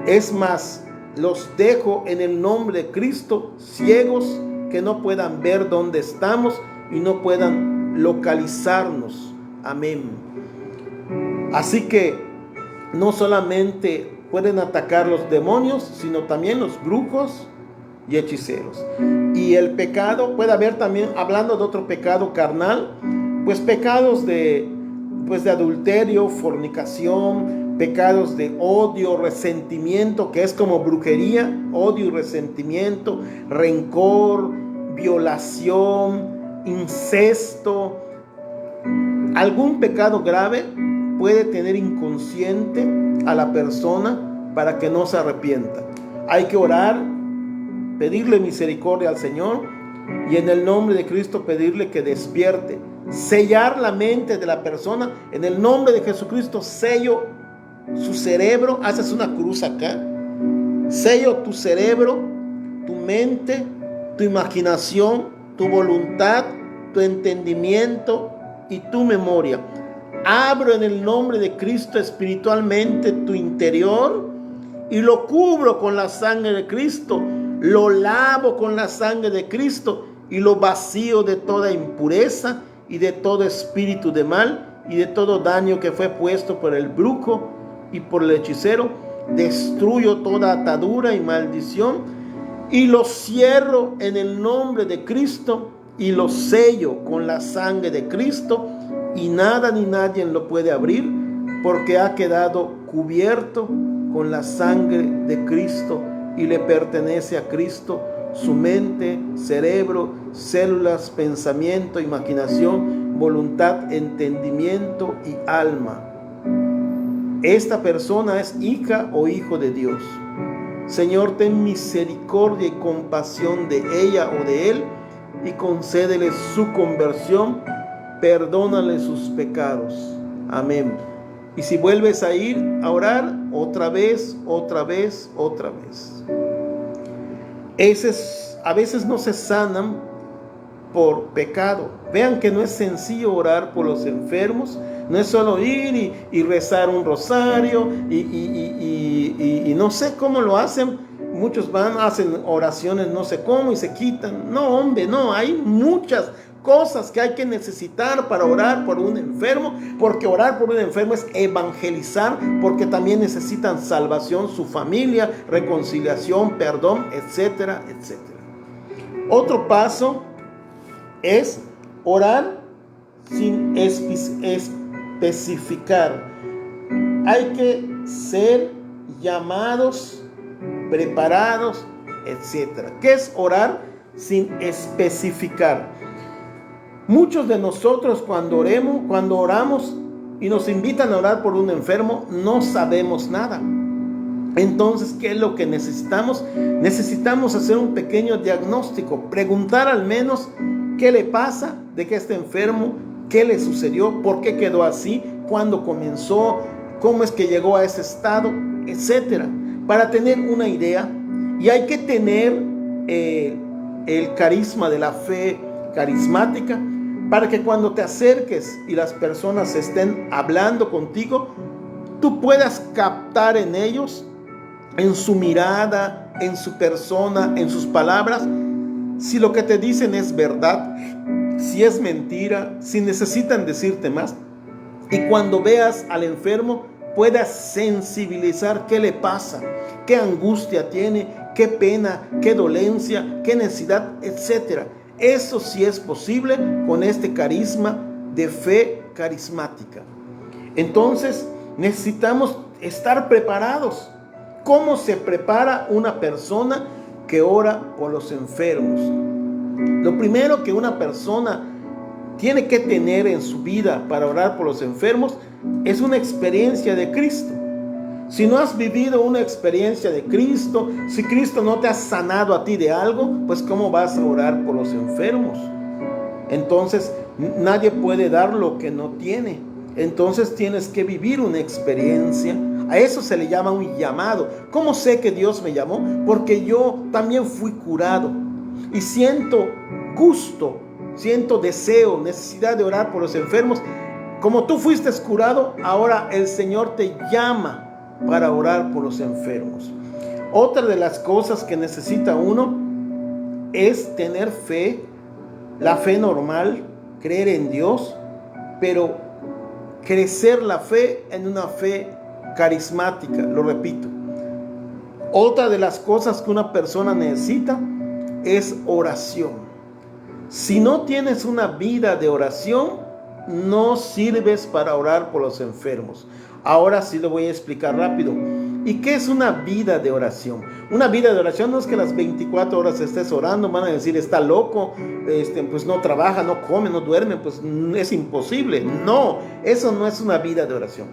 Es más, los dejo en el nombre de Cristo, ciegos, que no puedan ver dónde estamos y no puedan localizarnos. Amén. Así que no solamente pueden atacar los demonios, sino también los brujos y hechiceros. Y el pecado, puede haber también, hablando de otro pecado carnal, pues pecados de adulterio, fornicación, pecados de odio, resentimiento, que es como brujería, odio y resentimiento, rencor, violación, incesto, algún pecado grave puede tener inconsciente a la persona para que no se arrepienta. Hay que orar, pedirle misericordia al Señor y en el nombre de Cristo pedirle que despierte, sellar la mente de la persona. En el nombre de Jesucristo sello su cerebro, haces una cruz acá, sello tu cerebro, tu mente, tu imaginación, tu voluntad, tu entendimiento y tu memoria. Abro en el nombre de Cristo espiritualmente tu interior y lo cubro con la sangre de Cristo, lo lavo con la sangre de Cristo y lo vacío de toda impureza y de todo espíritu de mal y de todo daño que fue puesto por el brujo y por el hechicero. Destruyo toda atadura y maldición y lo cierro en el nombre de Cristo y lo sello con la sangre de Cristo, y nada ni nadie lo puede abrir porque ha quedado cubierto con la sangre de Cristo y le pertenece a Cristo su mente, cerebro, células, pensamiento, imaginación, voluntad, entendimiento y alma. Esta persona es hija o hijo de Dios. Señor, ten misericordia y compasión de ella o de él y concédele su conversión, perdónale sus pecados. Amén. Y si vuelves a ir a orar, otra vez. A veces no se sanan por pecado. Vean que no es sencillo orar por los enfermos. No es solo ir y rezar un rosario y no sé cómo lo hacen. Muchos hacen oraciones no sé cómo y se quitan. No, hombre, no. Hay muchas cosas que hay que necesitar para orar por un enfermo, porque orar por un enfermo es evangelizar, porque también necesitan salvación, su familia, reconciliación, perdón, etcétera, etcétera. Otro paso es orar sin especificar. Hay que ser llamados, preparados, etcétera. ¿Qué es orar sin especificar? Muchos de nosotros cuando oramos y nos invitan a orar por un enfermo, no sabemos nada. Entonces, ¿qué es lo que necesitamos? Necesitamos hacer un pequeño diagnóstico, preguntar al menos qué le pasa, de qué está enfermo, qué le sucedió, por qué quedó así, cuándo comenzó, cómo es que llegó a ese estado, etcétera, para tener una idea. Y hay que tener el carisma de la fe carismática, para que cuando te acerques y las personas estén hablando contigo, tú puedas captar en ellos, en su mirada, en su persona, en sus palabras, si lo que te dicen es verdad, si es mentira, si necesitan decirte más. Y cuando veas al enfermo, puedas sensibilizar qué le pasa, qué angustia tiene, qué pena, qué dolencia, qué necesidad, etcétera. Eso sí es posible con este carisma de fe carismática. Entonces necesitamos estar preparados. ¿Cómo se prepara una persona que ora por los enfermos? Lo primero que una persona tiene que tener en su vida para orar por los enfermos es una experiencia de Cristo. Si no has vivido una experiencia de Cristo, si Cristo no te ha sanado a ti de algo, pues ¿cómo vas a orar por los enfermos? Entonces, nadie puede dar lo que no tiene. Entonces tienes que vivir una experiencia. A eso se le llama un llamado. ¿Cómo sé que Dios me llamó? Porque yo también fui curado y siento gusto, siento deseo, necesidad de orar por los enfermos. Como tú fuiste curado, ahora el Señor te llama para orar por los enfermos. Otra de las cosas que necesita uno es tener fe, la fe normal, creer en Dios, pero crecer la fe en una fe carismática, lo repito. Otra de las cosas que una persona necesita es oración. Si no tienes una vida de oración, no sirves para orar por los enfermos. Ahora sí lo voy a explicar rápido. ¿Y qué es una vida de oración? Una vida de oración no es que las 24 horas estés orando, van a decir, está loco, pues no trabaja, no come, no duerme, pues es imposible. No, eso no es una vida de oración.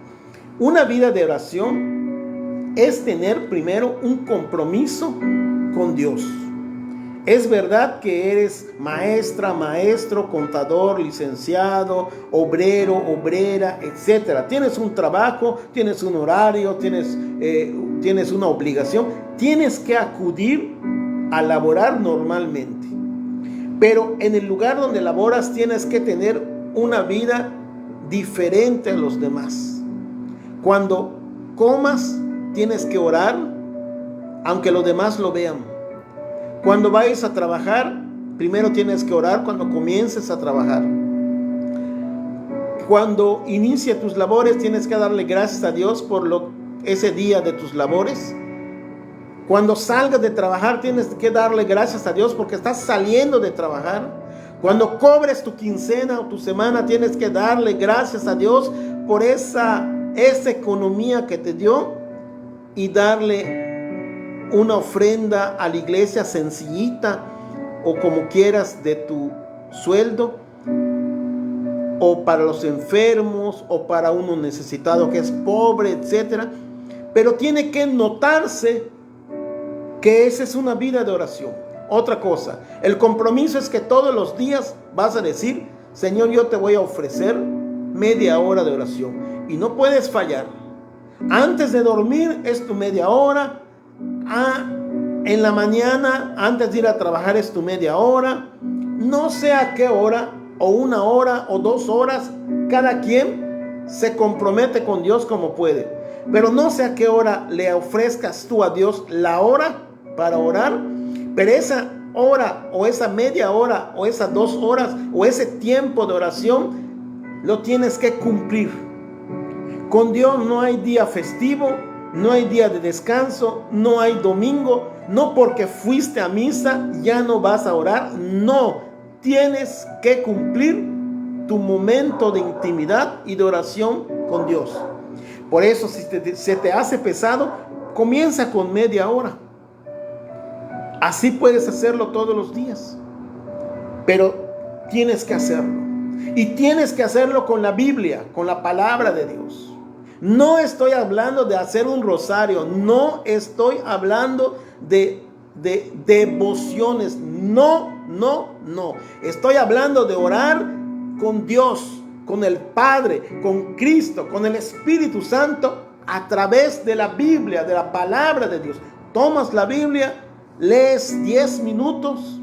Una vida de oración es tener primero un compromiso con Dios. Es verdad que eres maestra, maestro, contador, licenciado, obrero, obrera, etc. Tienes un trabajo, tienes un horario, tienes una obligación. Tienes que acudir a laborar normalmente. Pero en el lugar donde laboras tienes que tener una vida diferente a los demás. Cuando comas, tienes que orar, aunque los demás lo vean. Cuando vayas a trabajar, primero tienes que orar cuando comiences a trabajar. Cuando inicie tus labores, tienes que darle gracias a Dios por ese día de tus labores. Cuando salgas de trabajar, tienes que darle gracias a Dios porque estás saliendo de trabajar. Cuando cobres tu quincena o tu semana, tienes que darle gracias a Dios por esa economía que te dio y darle una ofrenda a la iglesia sencillita o como quieras de tu sueldo, o para los enfermos o para uno necesitado que es pobre, etc. Pero tiene que notarse que esa es una vida de oración. Otra cosa, el compromiso es que todos los días vas a decir, Señor, yo te voy a ofrecer media hora de oración y no puedes fallar. Antes de dormir es tu media hora. En la mañana, antes de ir a trabajar, es tu media hora. No sé a qué hora, o 1 hora, o 2 horas. Cada quien se compromete con Dios como puede. Pero no sé a qué hora le ofrezcas tú a Dios la hora para orar. Pero esa hora, o esa media hora, o esas 2 horas, o ese tiempo de oración, lo tienes que cumplir. Con Dios no hay día festivo. No hay día de descanso, no hay domingo, no porque fuiste a misa ya no vas a orar, no, tienes que cumplir tu momento de intimidad y de oración con Dios. Por eso si se te hace pesado, comienza con media hora. Así puedes hacerlo todos los días, pero tienes que hacerlo. Y tienes que hacerlo con la Biblia, con la palabra de Dios. No estoy hablando de hacer un rosario, no estoy hablando de devociones, no. Estoy hablando de orar con Dios, con el Padre, con Cristo, con el Espíritu Santo a través de la Biblia, de la palabra de Dios. Tomas la Biblia, lees 10 minutos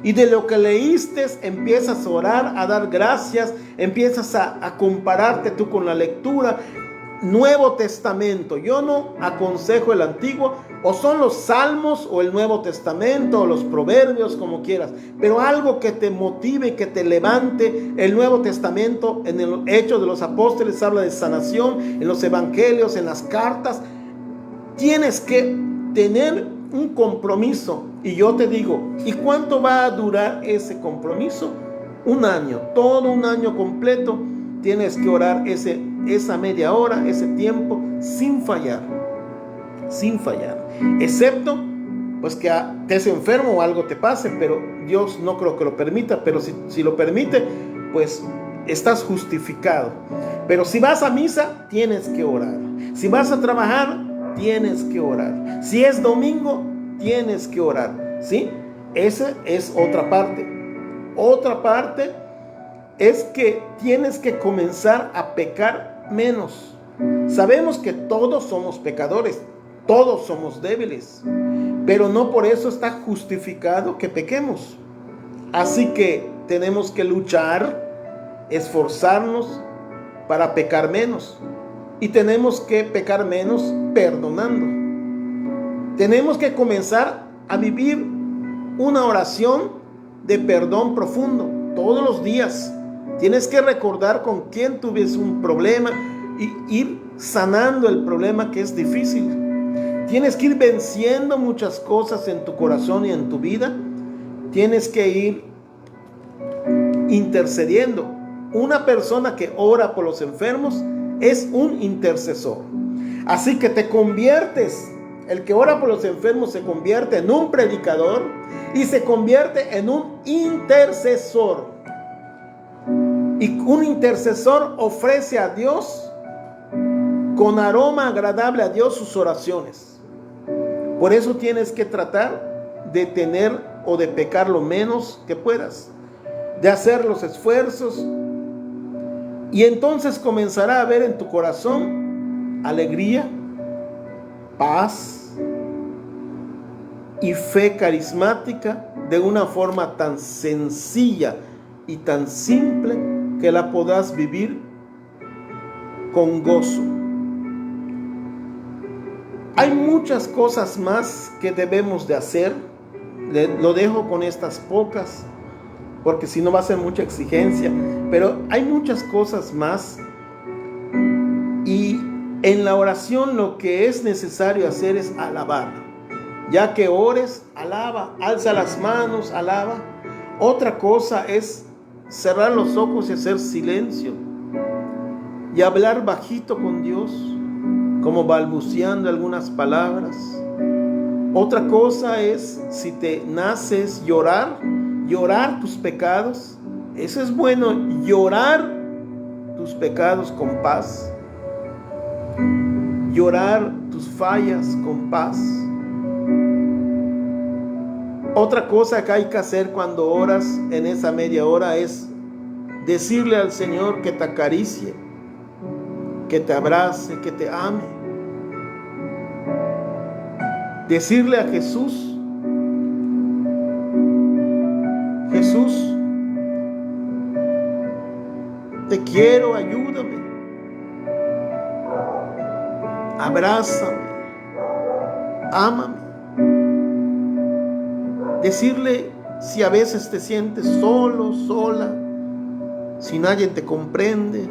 y de lo que leíste empiezas a orar, a dar gracias, empiezas a compararte tú con la lectura. Nuevo Testamento, yo no aconsejo el Antiguo, o son los Salmos o el Nuevo Testamento o los Proverbios, como quieras, pero algo que te motive y que te levante. El Nuevo Testamento en el Hechos de los Apóstoles habla de sanación, en los Evangelios, en las cartas. Tienes que tener un compromiso, y yo te digo, ¿y cuánto va a durar ese compromiso? 1 año, todo 1 año completo. Tienes que orar esa media hora, ese tiempo, sin fallar, excepto pues que estés enfermo o algo te pase, pero Dios no creo que lo permita, pero si lo permite, pues estás justificado. Pero si vas a misa, tienes que orar. Si vas a trabajar, tienes que orar. Si es domingo, tienes que orar, ¿sí? Esa es otra parte. Otra parte es que tienes que comenzar a pecar menos. Sabemos que todos somos pecadores, todos somos débiles, pero no por eso está justificado que pequemos. Así que tenemos que luchar, esforzarnos para pecar menos, y tenemos que pecar menos perdonando. Tenemos que comenzar a vivir una oración de perdón profundo todos los días. Tienes que recordar con quién tuviste un problema y ir sanando el problema que es difícil. Tienes que ir venciendo muchas cosas en tu corazón y en tu vida. Tienes que ir intercediendo. Una persona que ora por los enfermos es un intercesor. Así que te conviertes. El que ora por los enfermos se convierte en un predicador y se convierte en un intercesor. Y un intercesor ofrece a Dios con aroma agradable a Dios sus oraciones. Por eso tienes que tratar de tener o de pecar lo menos que puedas, de hacer los esfuerzos, y entonces comenzará a haber en tu corazón alegría, paz y fe carismática de una forma tan sencilla y tan simple que la podrás vivir con gozo. Hay muchas cosas más que debemos de hacer. Lo dejo con estas pocas, porque si no va a ser mucha exigencia, pero hay muchas cosas más. Y en la oración lo que es necesario hacer es alabar. Ya que ores, alaba, alza las manos, alaba. Otra cosa es cerrar los ojos y hacer silencio y hablar bajito con Dios, como balbuceando algunas palabras. Otra cosa es, si te naces llorar tus pecados. Eso es bueno, llorar tus pecados con paz, llorar tus fallas con paz. Otra cosa que hay que hacer cuando oras en esa media hora es decirle al Señor que te acaricie, que te abrace, que te ame. Decirle a Jesús: Jesús, te quiero, ayúdame, abrázame, ámame. Decirle, si a veces te sientes solo, sola, si nadie te comprende,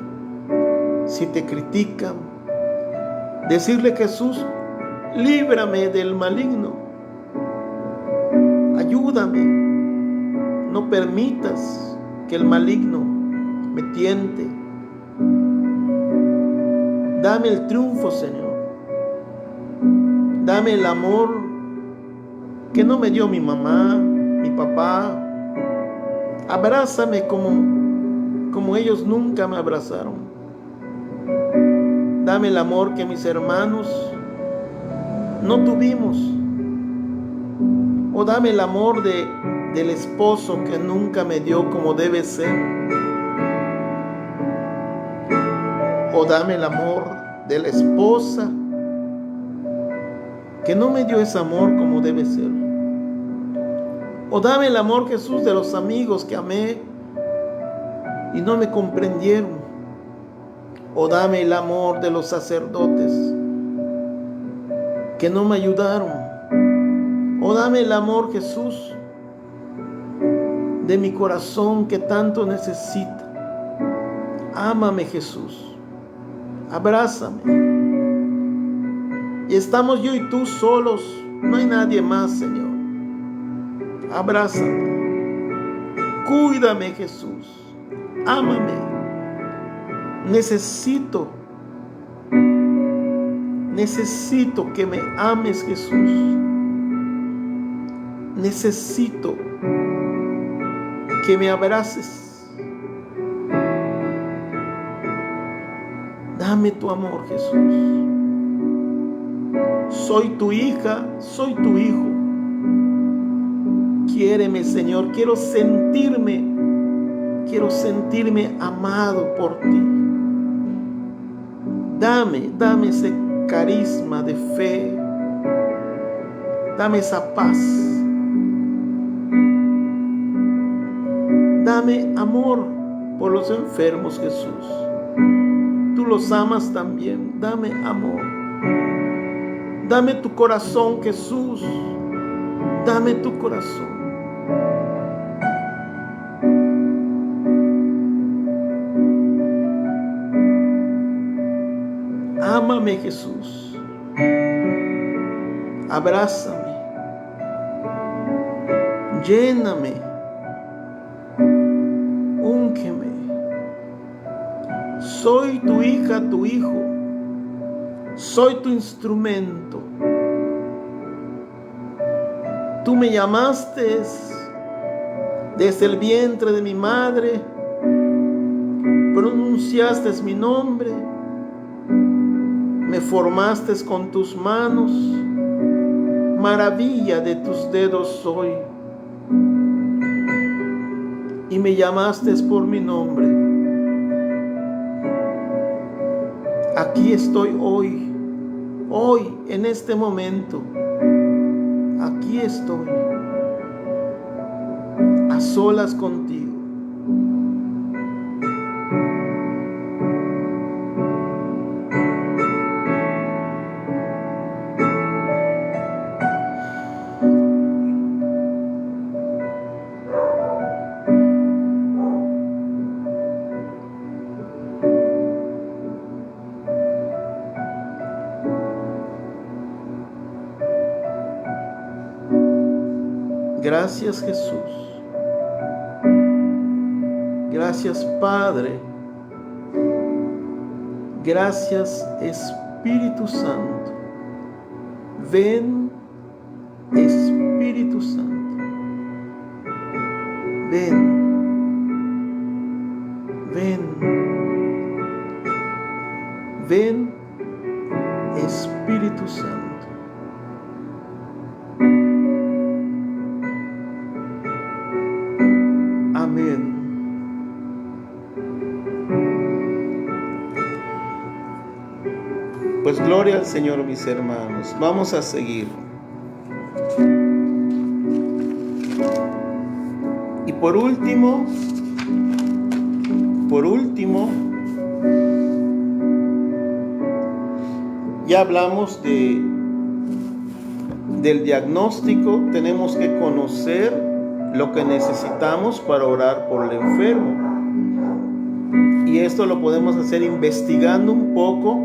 si te critican, decirle: Jesús, líbrame del maligno, ayúdame, no permitas que el maligno me tiente, dame el triunfo, Señor, dame el amor que no me dio mi mamá, mi papá, abrázame como ellos nunca me abrazaron, dame el amor que mis hermanos no tuvimos, o dame el amor del esposo que nunca me dio como debe ser, o dame el amor de la esposa que no me dio ese amor como debe ser, o dame el amor, Jesús, de los amigos que amé y no me comprendieron, o dame el amor de los sacerdotes que no me ayudaron, o dame el amor, Jesús, de mi corazón que tanto necesita. Ámame, Jesús, abrázame. Y estamos yo y tú solos, no hay nadie más, Señor. Abrázame, cuídame, Jesús, ámame. Necesito que me ames, Jesús. Necesito que me abraces. Dame tu amor, Jesús. Soy tu hija, soy tu hijo. Quiéreme, Señor. Quiero sentirme amado por ti. Dame ese carisma de fe. Dame esa paz. Dame amor por los enfermos, Jesús. Tú los amas también. Dame amor. Dame tu corazón, Jesús. Dame tu corazón. Ámame, Jesús. Abrázame. Lléname. Úngeme. Soy tu hija, tu hijo. soy tu instrumento. Tú me llamaste desde el vientre de mi madre, pronunciaste mi nombre, me formaste con tus manos, maravilla de tus dedos soy, y me llamaste por mi nombre. Aquí estoy hoy en este momento. Aquí estoy, a solas contigo. Gracias, Jesús. Gracias, Padre. Gracias, Espíritu Santo. Ven, Espíritu Santo. Ven. Ven. Ven, Espíritu Santo. Amén. Pues gloria al Señor, mis hermanos. Vamos a seguir. Y por último, ya hablamos del diagnóstico. Tenemos que conocer lo que necesitamos para orar por el enfermo. Y esto lo podemos hacer investigando un poco,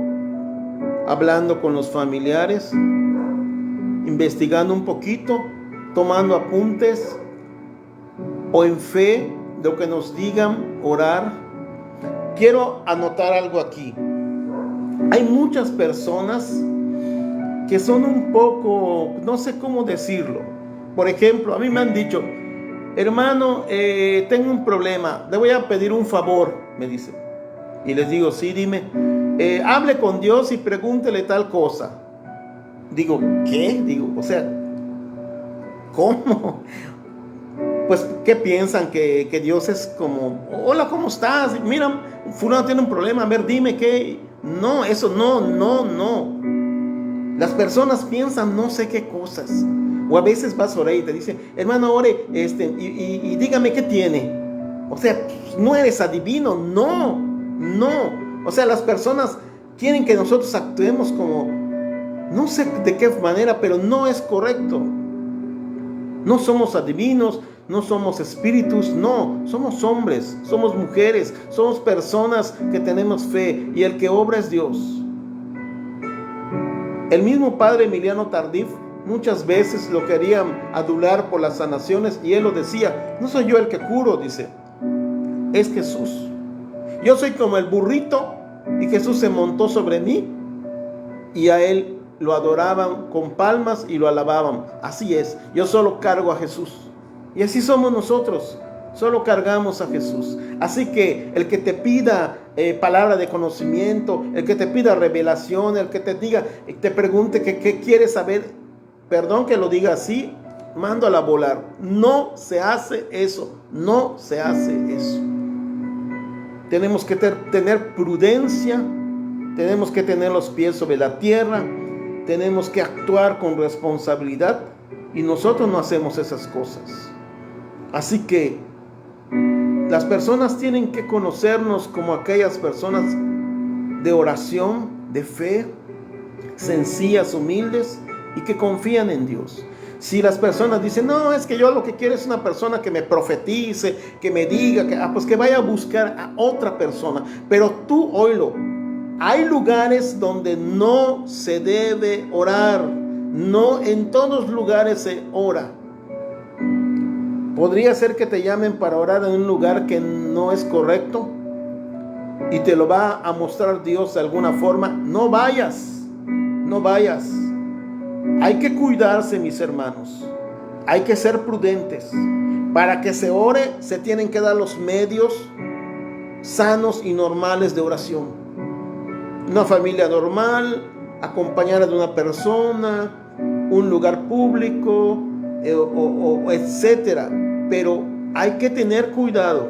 hablando con los familiares, investigando un poquito, tomando apuntes, o en fe, lo que nos digan, orar. Quiero anotar algo aquí. Hay muchas personas que son un poco, no sé cómo decirlo. Por ejemplo, a mí me han dicho: hermano, tengo un problema, le voy a pedir un favor, me dice. Y les digo: sí, dime. Hable con Dios y pregúntele tal cosa. Digo: ¿qué? Digo, o sea, ¿cómo? Pues, ¿qué piensan? Que Dios es como: hola, ¿cómo estás? Mira, fulano tiene un problema, a ver, dime qué. No, eso no. Las personas piensan no sé qué cosas. O a veces vas a orar y te dicen: hermano, ore y dígame qué tiene. O sea, no eres adivino, no. O sea, las personas quieren que nosotros actuemos como, no sé de qué manera, pero no es correcto. No somos adivinos, no somos espíritus, no. Somos hombres, somos mujeres, somos personas que tenemos fe, y el que obra es Dios. El mismo padre Emiliano Tardif muchas veces lo querían adular por las sanaciones, y él lo decía: no soy yo el que curo, dice, es Jesús. Yo soy como el burrito, y Jesús se montó sobre mí, y a él lo adoraban con palmas y lo alababan. Así es, yo solo cargo a Jesús. Y así somos nosotros, solo cargamos a Jesús. Así que el que te pida palabra de conocimiento, el que te pida revelación, el que te diga, te pregunte qué quieres saber, perdón que lo diga así, mándala a volar. No se hace eso, no se hace eso. Tenemos que tener prudencia, tenemos que tener los pies sobre la tierra, tenemos que actuar con responsabilidad, y nosotros no hacemos esas cosas. Así que las personas tienen que conocernos como aquellas personas de oración, de fe, sencillas, humildes, y que confían en Dios. Si las personas dicen: no, es que yo lo que quiero es una persona que me profetice, que me diga, pues que vaya a buscar a otra persona. Pero tú oílo, hay lugares donde no se debe orar. No en todos lugares se ora. Podría ser que te llamen para orar en un lugar que no es correcto, y te lo va a mostrar Dios de alguna forma. No vayas. no vayas. Hay que cuidarse, mis hermanos. Hay que ser prudentes. Para que se ore, se tienen que dar los medios sanos y normales de oración. Una familia normal, acompañada de una persona, un lugar público, etcétera. Pero hay que tener cuidado.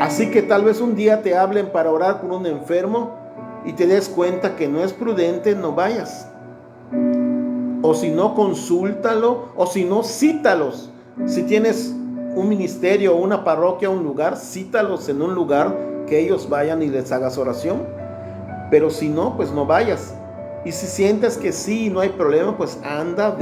Así que tal vez un día te hablen para orar por un enfermo y te des cuenta que no es prudente, no vayas. O si no, consúltalo, o si no, cítalos. Si tienes un ministerio o una parroquia, un lugar, cítalos en un lugar que ellos vayan y les hagas oración. Pero si no, pues no vayas. Y si sientes que sí, no hay problema, pues anda,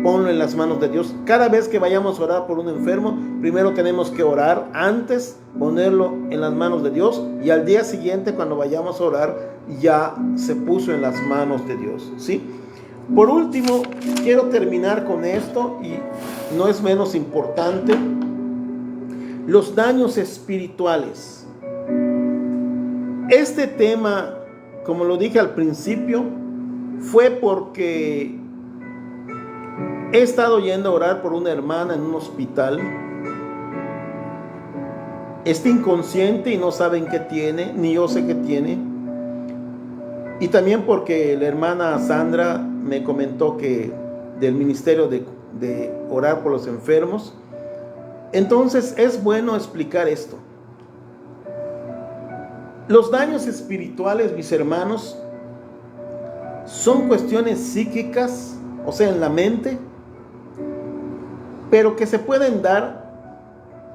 ponlo en las manos de Dios. Cada vez que vayamos a orar por un enfermo, primero tenemos que orar antes, ponerlo en las manos de Dios, y al día siguiente, cuando vayamos a orar, ya se puso en las manos de Dios, ¿sí? Por último, quiero terminar con esto, y no es menos importante: los daños espirituales. Este tema, como lo dije al principio, fue porque he estado yendo a orar por una hermana en un hospital. Está inconsciente y no saben qué tiene, ni yo sé qué tiene. Y también porque la hermana Sandra me comentó que del ministerio de orar por los enfermos. Entonces es bueno explicar esto. Los daños espirituales, mis hermanos, son cuestiones psíquicas, o sea, en la mente, pero que se pueden dar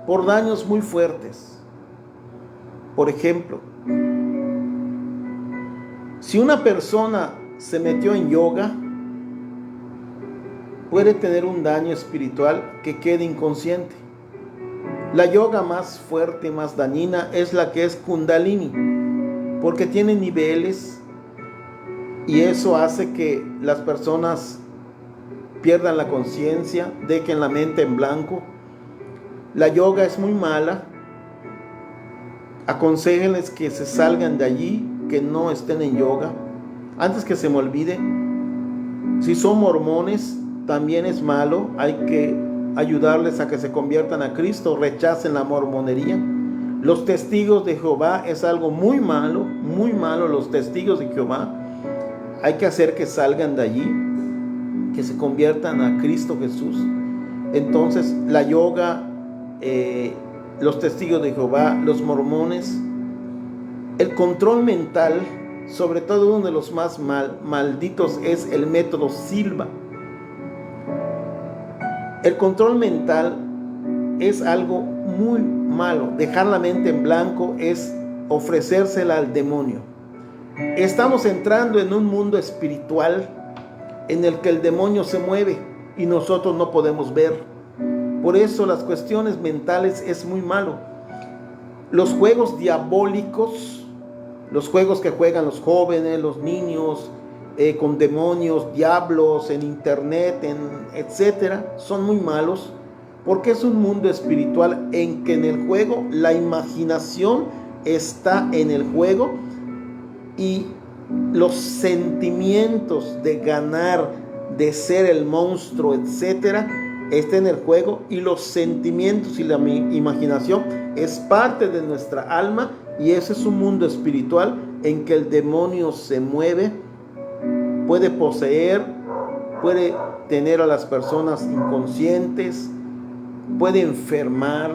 por daños muy fuertes. Por ejemplo, si una persona se metió en yoga, puede tener un daño espiritual que quede inconsciente. La yoga más fuerte y más dañina es la que es Kundalini, porque tiene niveles, y eso hace que las personas pierdan la conciencia, dejen la mente en blanco. La yoga es muy mala. Aconséjenles que se salgan de allí, que no estén en yoga. Antes que se me olvide, si son mormones, también es malo. Hay que ayudarles a que se conviertan a Cristo, rechacen la mormonería. Los testigos de Jehová es algo muy malo, los testigos de Jehová. Hay que hacer que salgan de allí, que se conviertan a Cristo Jesús. Entonces, la yoga, los testigos de Jehová, los mormones, el control mental, sobre todo uno de los más malditos es el método Silva. El control mental es algo muy malo. Dejar la mente en blanco es ofrecérsela al demonio. Estamos entrando en un mundo espiritual en el que el demonio se mueve y nosotros no podemos ver. Por eso las cuestiones mentales es muy malo. Los juegos diabólicos, los juegos que juegan los jóvenes, los niños, con demonios, diablos, en internet, etcétera, son muy malos, porque es un mundo espiritual en que en el juego la imaginación está en el juego, y los sentimientos de ganar, de ser el monstruo, etcétera, está en el juego, y los sentimientos y la imaginación es parte de nuestra alma, y ese es un mundo espiritual en que el demonio se mueve, puede poseer, puede tener a las personas inconscientes, puede enfermar,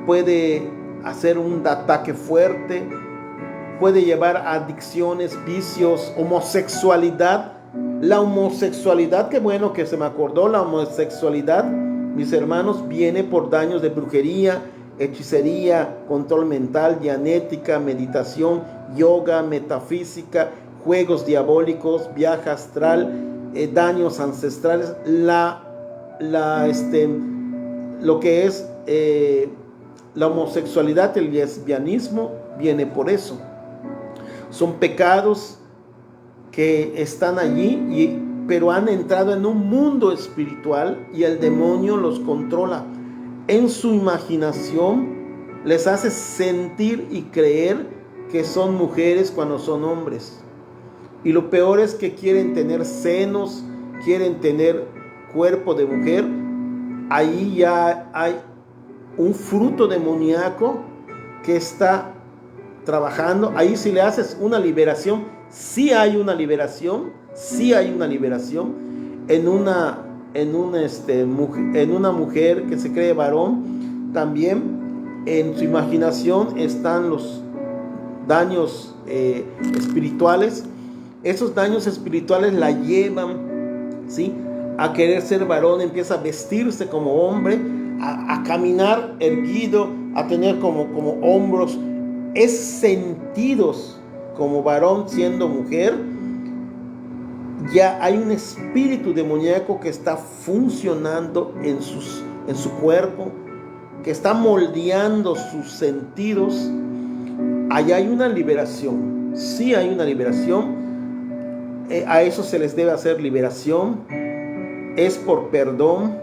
puede hacer un ataque fuerte, puede llevar a adicciones, vicios, homosexualidad. La homosexualidad, qué bueno que se me acordó, la homosexualidad, mis hermanos, viene por daños de brujería, hechicería, control mental, dianética, meditación, yoga, metafísica, juegos diabólicos, viaje astral, daños ancestrales, lo que es la homosexualidad, el lesbianismo, viene por eso. Son pecados que están allí, pero han entrado en un mundo espiritual, y el demonio los controla. En su imaginación les hace sentir y creer que son mujeres cuando son hombres. Y lo peor es que quieren tener senos, quieren tener cuerpo de mujer. Ahí ya hay un fruto demoníaco que está trabajando. Ahí si le haces una liberación, sí hay una liberación en una mujer que se cree varón. También en su imaginación están los daños espirituales. Esos daños espirituales la llevan, ¿sí?, a querer ser varón. Empieza a vestirse como hombre, a caminar erguido, a tener como hombros, es sentidos como varón siendo mujer. Ya hay un espíritu demoníaco que está funcionando en su cuerpo, que está moldeando sus sentidos. Allá hay una liberación, sí hay una liberación. A eso se les debe hacer liberación. Es por perdón,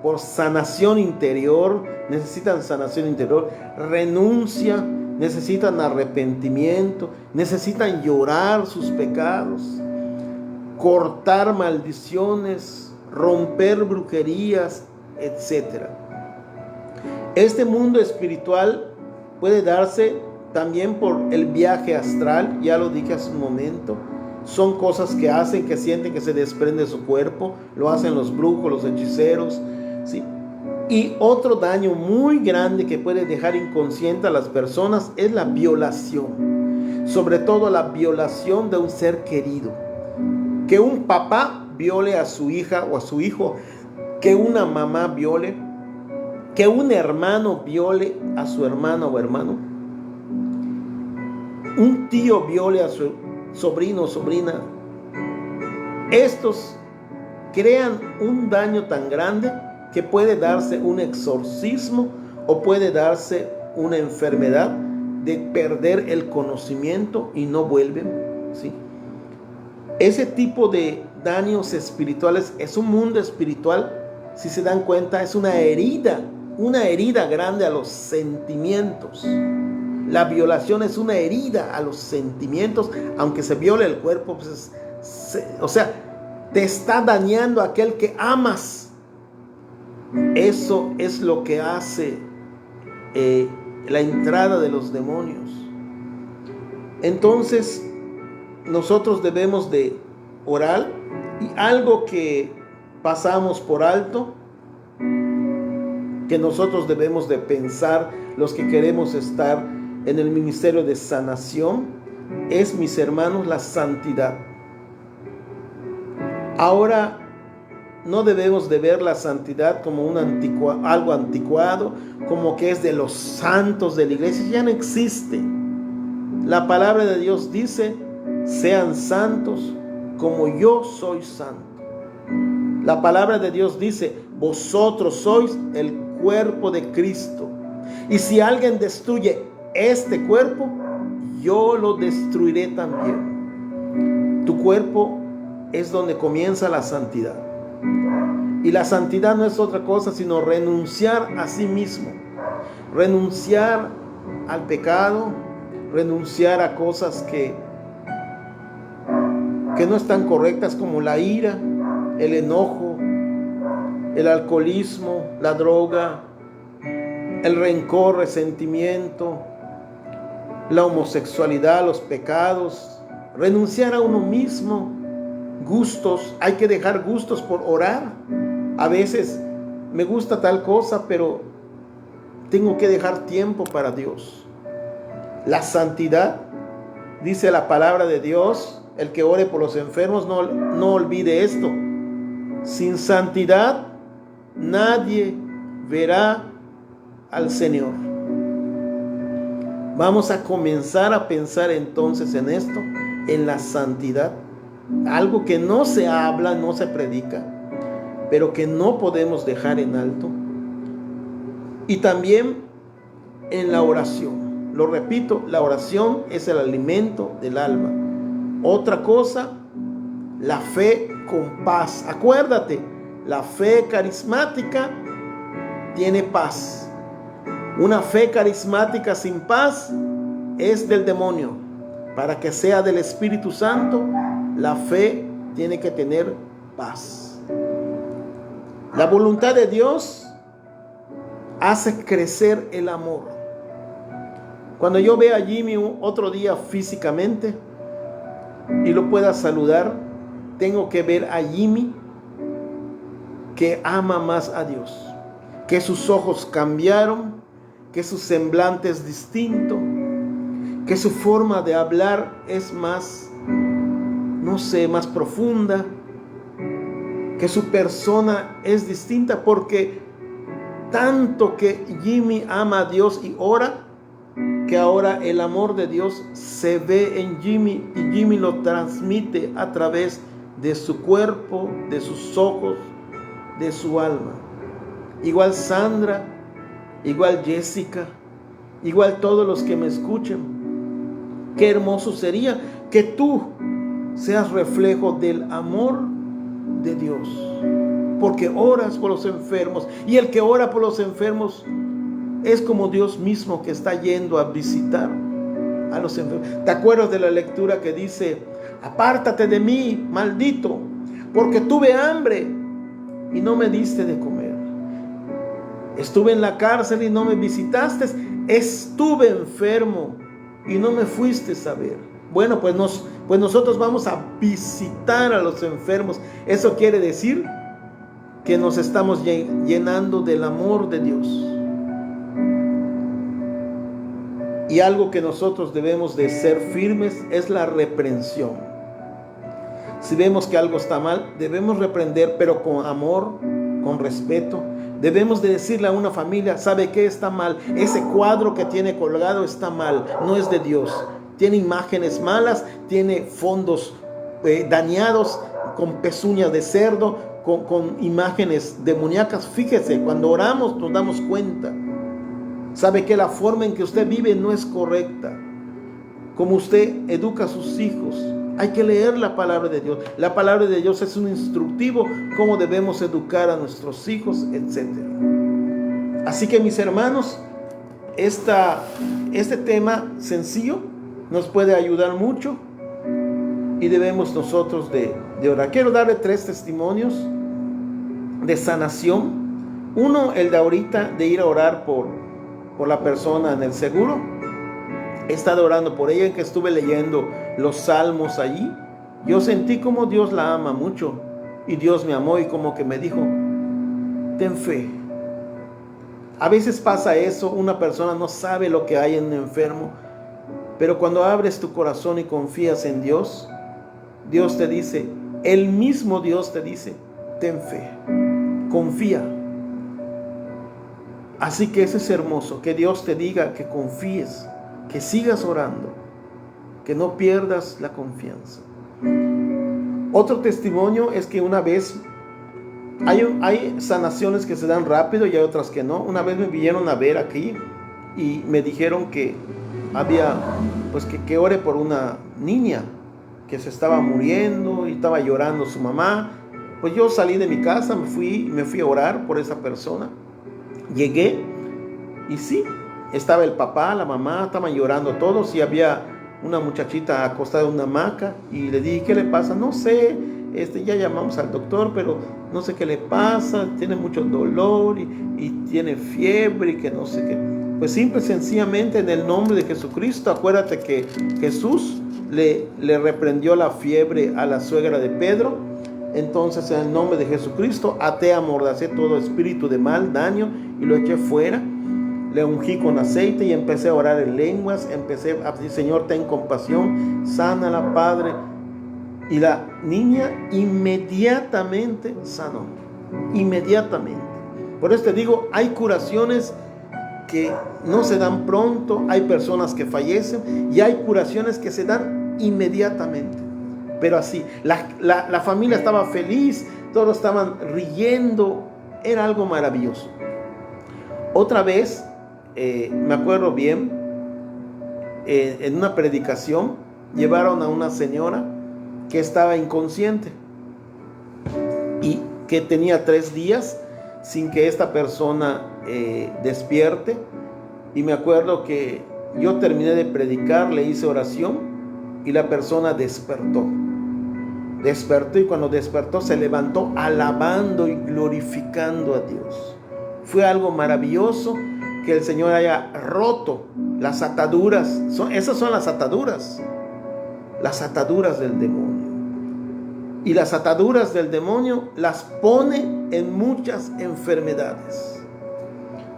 por sanación interior. Necesitan sanación interior, renuncia, necesitan arrepentimiento, necesitan llorar sus pecados, cortar maldiciones, romper brujerías, etc. Este mundo espiritual puede darse también por el viaje astral. Ya lo dije hace un momento. Son cosas que hacen, que sienten que se desprende su cuerpo. Lo hacen los brujos, los hechiceros, ¿sí? Y otro daño muy grande que puede dejar inconsciente a las personas es la violación. Sobre todo la violación de un ser querido. Que un papá viole a su hija o a su hijo. Que una mamá viole. Que un hermano viole a su hermana o hermano. Un tío viole a su sobrino o sobrina. Estos crean un daño tan grande que puede darse un exorcismo o puede darse una enfermedad de perder el conocimiento y no vuelven, ¿sí? Ese tipo de daños espirituales es un mundo espiritual. Si se dan cuenta, es una herida grande a los sentimientos. La violación es una herida a los sentimientos. Aunque se viole el cuerpo, pues te está dañando a aquel que amas. Eso es lo que hace la entrada de los demonios. Entonces nosotros debemos de orar. Y algo que pasamos por alto, que nosotros debemos de pensar, los que queremos estar en el ministerio de sanación, es, mis hermanos, la santidad. Ahora no debemos de ver la santidad como algo anticuado, como que es de los santos de la iglesia. Ya no existe. La palabra de Dios dice: sean santos como yo soy santo. La palabra de Dios dice: vosotros sois el cuerpo de Cristo. Y si alguien destruye este cuerpo, yo lo destruiré también. Tu cuerpo es donde comienza la santidad. Y la santidad no es otra cosa sino renunciar a sí mismo. Renunciar al pecado, renunciar a cosas que no están correctas, como la ira, el enojo, el alcoholismo, la droga, el rencor, resentimiento, la homosexualidad, los pecados. Renunciar a uno mismo, gustos. Hay que dejar gustos por orar. A veces me gusta tal cosa, pero tengo que dejar tiempo para Dios. La santidad, dice la palabra de Dios: el que ore por los enfermos no olvide esto. Sin santidad nadie verá al Señor. Vamos a comenzar a pensar entonces en esto, en la santidad. Algo que no se habla, no se predica, pero que no podemos dejar en alto. Y también en la oración. Lo repito, la oración es el alimento del alma. Otra cosa, la fe con paz. Acuérdate, la fe carismática tiene paz. Una fe carismática sin paz es del demonio. Para que sea del Espíritu Santo, La fe tiene que tener paz. La voluntad de Dios hace crecer el amor. Cuando yo vea a Jimmy otro día físicamente y lo pueda saludar, tengo que ver a Jimmy que ama más a Dios, que sus ojos cambiaron, que su semblante es distinto, que su forma de hablar es más, no sé, más profunda, que su persona es distinta, porque tanto que Jimmy ama a Dios y ora, que ahora el amor de Dios se ve en Jimmy y Jimmy lo transmite a través de su cuerpo, de sus ojos, de su alma. Igual Sandra, igual Jessica, igual todos los que me escuchen. Qué hermoso sería que tú seas reflejo del amor de Dios, porque oras por los enfermos, y el que ora por los enfermos es como Dios mismo que está yendo a visitar a los enfermos. ¿Te acuerdas de la lectura que dice: apártate de mí, maldito, porque tuve hambre y no me diste de comer? Estuve en la cárcel y no me visitaste. Estuve enfermo y no me fuiste a ver. Bueno, pues nosotros vamos a visitar a los enfermos. Eso quiere decir que nos estamos llenando del amor de Dios. Y algo que nosotros debemos de ser firmes es la reprensión. Si vemos que algo está mal, debemos reprender, pero con amor, con respeto. Debemos de decirle a una familia: ¿sabe qué está mal? Ese cuadro que tiene colgado está mal, no es de Dios. Tiene imágenes malas, tiene fondos dañados, con pezuñas de cerdo, con imágenes demoníacas. Fíjese, cuando oramos nos damos cuenta. Sabe que la forma en que usted vive no es correcta. Como usted educa a sus hijos, hay que leer la palabra de Dios. La palabra de Dios es un instructivo, cómo debemos educar a nuestros hijos, etc. Así que, mis hermanos, este tema sencillo nos puede ayudar mucho y debemos nosotros de orar. Quiero darle 3 testimonios de sanación. Uno, el de ahorita, de ir a orar por la persona en el seguro. He estado orando por ella, en que estuve leyendo los salmos allí. Yo sentí como Dios la ama mucho y Dios me amó y como que me dijo: ten fe. A veces pasa eso, una persona no sabe lo que hay en un enfermo, pero cuando abres tu corazón y confías en Dios, Dios te dice, el mismo Dios te dice: ten fe, confía. Así que eso es hermoso, que Dios te diga que confíes, que sigas orando, que no pierdas la confianza. Otro testimonio es que una vez, hay sanaciones que se dan rápido y hay otras que no. Una vez me vinieron a ver aquí y me dijeron que había, pues que ore por una niña que se estaba muriendo y estaba llorando su mamá. Pues yo salí de mi casa, me fui a orar por esa persona. Llegué y sí, estaba el papá, la mamá, estaban llorando todos y había una muchachita acostada en una hamaca y le dije: ¿qué le pasa? No sé, ya llamamos al doctor, pero no sé qué le pasa, tiene mucho dolor y tiene fiebre y que no sé qué. Pues simple y sencillamente, en el nombre de Jesucristo, acuérdate que Jesús le reprendió la fiebre a la suegra de Pedro. Entonces, en el nombre de Jesucristo, até, amordacé todo espíritu de mal, daño, y lo eché fuera. Le ungí con aceite y empecé a orar en lenguas. Empecé a decir: Señor, ten compasión, sánala, Padre. Y la niña inmediatamente sanó. Inmediatamente. Por eso te digo, hay curaciones que no se dan pronto, hay personas que fallecen y hay curaciones que se dan inmediatamente. Pero así, la familia estaba feliz, todos estaban riendo, era algo maravilloso. Otra vez, me acuerdo bien, en una predicación, llevaron a una señora que estaba inconsciente y que tenía 3 días sin que esta persona despierte. Y me acuerdo que yo terminé de predicar, le hice oración y la persona despertó. despertó, y cuando despertó se levantó alabando y glorificando a Dios. Fue algo maravilloso que el Señor haya roto las ataduras. Esas son las ataduras del demonio. Y las ataduras del demonio las pone en muchas enfermedades.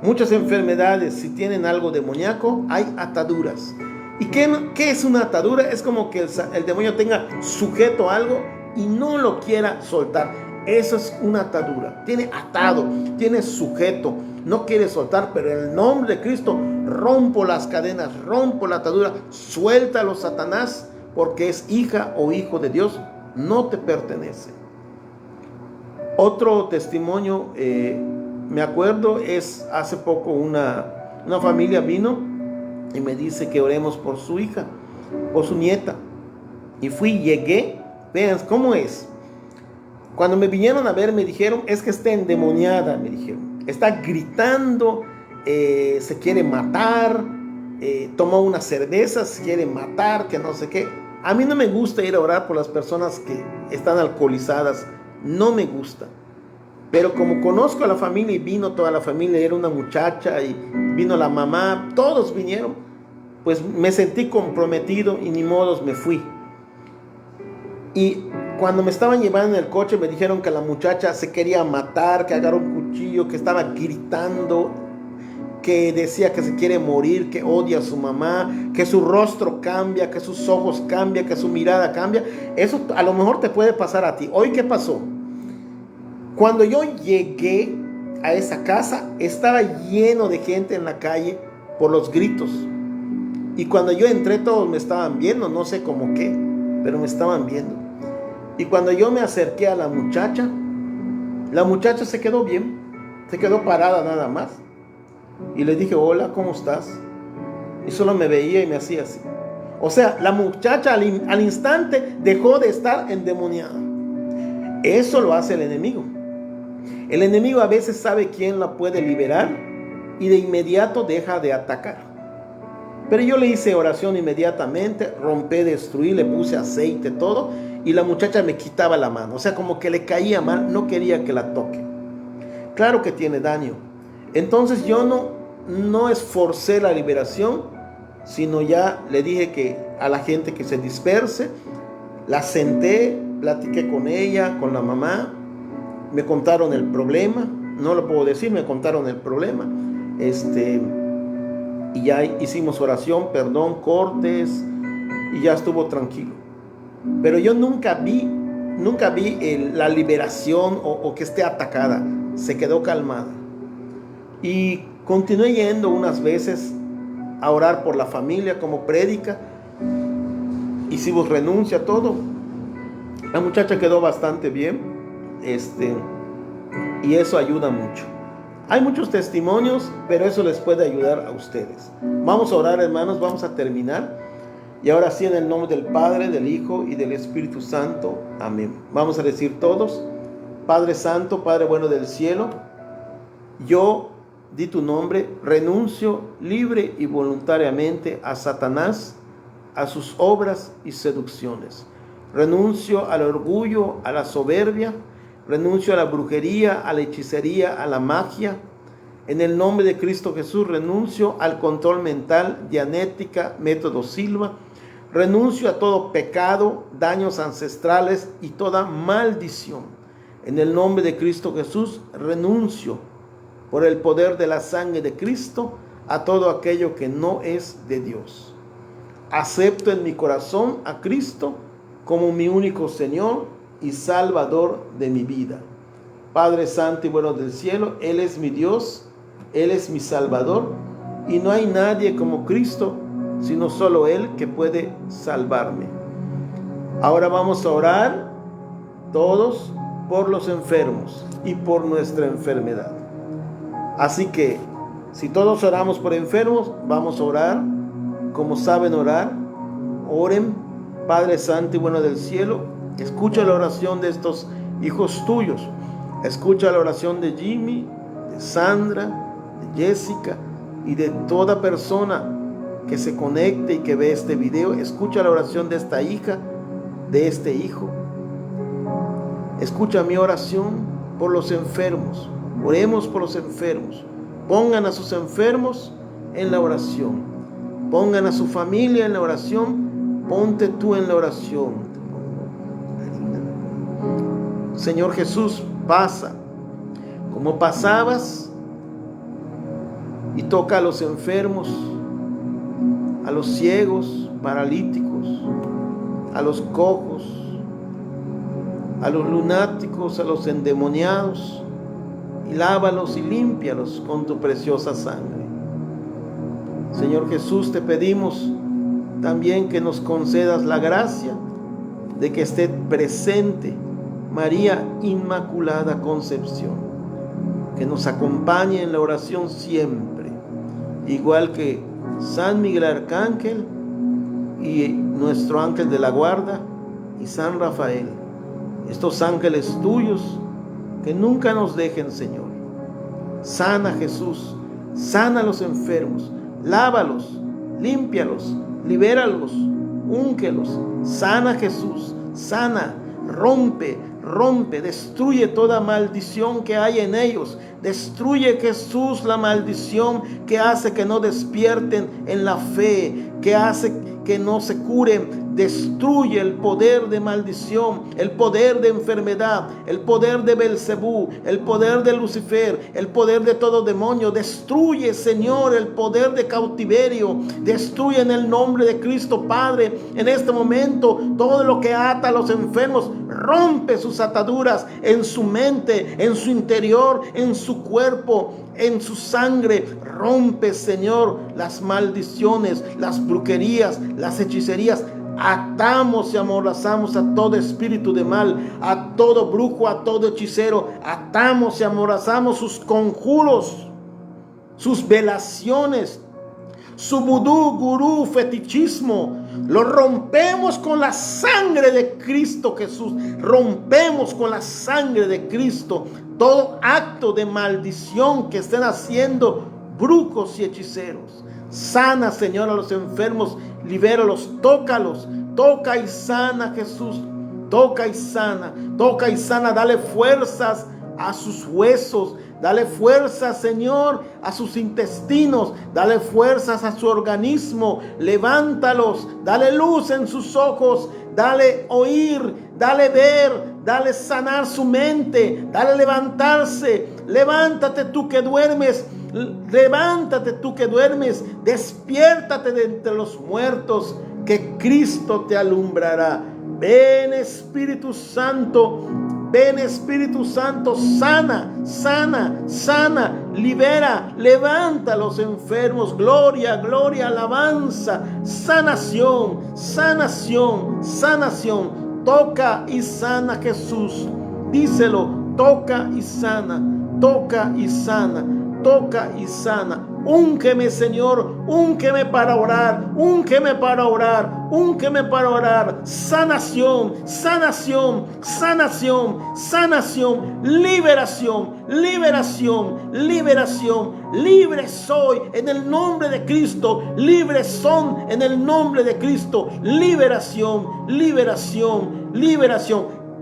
Muchas enfermedades, si tienen algo demoníaco, hay ataduras. ¿Y qué es una atadura? Es como que el demonio tenga sujeto algo y no lo quiera soltar. Eso es una atadura. Tiene atado, tiene sujeto, no quiere soltar, pero en el nombre de Cristo rompo las cadenas, rompo la atadura, suéltalo, Satanás, porque es hija o hijo de Dios, no te pertenece. Otro testimonio, me acuerdo, es hace poco una familia vino y me dice que oremos por su hija, por su nieta. Y llegué, vean cómo es. Cuando me vinieron a ver me dijeron, es que está endemoniada, me dijeron. Está gritando, se quiere matar, tomó unas cervezas, se quiere matar, que no sé qué. A mí no me gusta ir a orar por las personas que están alcoholizadas, no me gusta. Pero como conozco a la familia y vino toda la familia, era una muchacha y vino la mamá, todos vinieron, pues me sentí comprometido y ni modos me fui. Y cuando me estaban llevando en el coche me dijeron que la muchacha se quería matar, que agarró un cuchillo, que estaba gritando, que decía que se quiere morir, que odia a su mamá, que su rostro cambia, que sus ojos cambian, que su mirada cambia. Eso a lo mejor te puede pasar a ti. Hoy, ¿qué pasó? Cuando yo llegué a esa casa, estaba lleno de gente en la calle por los gritos. Y cuando yo entré, todos me estaban viendo, no sé cómo qué, pero me estaban viendo. Y cuando yo me acerqué a la muchacha se quedó bien, se quedó parada nada más. Y le dije, hola, ¿cómo estás? Y solo me veía y me hacía así. O sea, la muchacha al instante dejó de estar endemoniada. Eso lo hace el enemigo. El enemigo a veces sabe quién la puede liberar y de inmediato deja de atacar. Pero yo le hice oración inmediatamente, rompí, destruí, le puse aceite, todo, y la muchacha me quitaba la mano. O sea, como que le caía mal, no quería que la toque. Claro que tiene daño. Entonces yo no esforcé la liberación, sino ya le dije que a la gente que se disperse. La senté, platiqué con ella, con la mamá, me contaron el problema, no lo puedo decir, me contaron el problema, y ya hicimos oración, perdón, cortes, y ya estuvo tranquilo. Pero yo nunca vi la liberación o que esté atacada, se quedó calmada. Y continué yendo unas veces a orar por la familia como prédica. Hicimos renuncia, todo. La muchacha quedó bastante bien. Y eso ayuda mucho. Hay muchos testimonios, pero eso les puede ayudar a ustedes. Vamos a orar, hermanos, vamos a terminar. Y ahora sí, en el nombre del Padre, del Hijo y del Espíritu Santo. Amén. Vamos a decir todos: Padre Santo, Padre bueno del cielo, yo, di tu nombre, renuncio libre y voluntariamente a Satanás, a sus obras y seducciones. Renuncio al orgullo, a la soberbia, renuncio a la brujería, a la hechicería, a la magia. En el nombre de Cristo Jesús renuncio al control mental, dianética, método Silva. Renuncio a todo pecado, daños ancestrales y toda maldición. En el nombre de Cristo Jesús renuncio, por el poder de la sangre de Cristo, a todo aquello que no es de Dios. Acepto en mi corazón a Cristo como mi único Señor y Salvador de mi vida. Padre Santo y bueno del cielo, Él es mi Dios, Él es mi Salvador, y no hay nadie como Cristo, sino solo Él que puede salvarme. Ahora vamos a orar todos por los enfermos y por nuestra enfermedad. Así que, si todos oramos por enfermos, vamos a orar como saben orar. Oren. Padre Santo y bueno del cielo, escucha la oración de estos hijos tuyos. Escucha la oración de Jimmy, de Sandra, de Jessica y de toda persona que se conecte y que ve este video. Escucha la oración de esta hija, de este hijo. Escucha mi oración por los enfermos. Oremos por los enfermos. Pongan a sus enfermos en la oración. Pongan a su familia en la oración. Ponte tú en la oración. Señor Jesús, pasa como pasabas y toca a los enfermos, a los ciegos, paralíticos, a los cojos, a los lunáticos, a los endemoniados, y lávalos y límpialos con tu preciosa sangre. Señor Jesús, te pedimos también que nos concedas la gracia de que esté presente María Inmaculada Concepción, que nos acompañe en la oración siempre, igual que San Miguel Arcángel y nuestro ángel de la guarda y San Rafael, estos ángeles tuyos que nunca nos dejen, Señor. Sana, Jesús, sana a los enfermos, lávalos, límpialos, libéralos, úngelos. Sana, Jesús, sana, rompe, destruye toda maldición que hay en ellos. Destruye, Jesús, la maldición que hace que no despierten en la fe, que hace que no se curen. Destruye el poder de maldición, el poder de enfermedad, el poder de Belcebú, el poder de Lucifer, el poder de todo demonio. Destruye, Señor, el poder de cautiverio. Destruye en el nombre de Cristo, Padre, en este momento todo lo que ata a los enfermos. Rompe sus ataduras en su mente, en su interior, en su cuerpo, en su sangre. Rompe, Señor, las maldiciones, las brujerías, las hechicerías. Atamos y amordazamos a todo espíritu de mal, a todo brujo, a todo hechicero. Atamos y amordazamos sus conjuros, sus velaciones, su vudú, gurú, fetichismo. Lo rompemos con la sangre de Cristo Jesús. Rompemos con la sangre de Cristo todo acto de maldición que estén haciendo brujos y hechiceros. Sana, Señor, a los enfermos, libéralos, tócalos, toca y sana, Jesús, toca y sana, dale fuerzas a sus huesos, dale fuerzas, Señor, a sus intestinos, dale fuerzas a su organismo, levántalos, dale luz en sus ojos, dale oír, dale ver, dale sanar su mente, dale levantarse. Levántate tú que duermes. Levántate tú que duermes, despiértate de entre los muertos, que Cristo te alumbrará. Ven, Espíritu Santo, sana, libera, levanta a los enfermos. Gloria, alabanza, sanación. Toca y sana, Jesús. Díselo, toca y sana. Úngeme, Señor, úngeme para orar. Sanación. Liberación. Libre soy en el nombre de Cristo. Libres son en el nombre de Cristo. Liberación.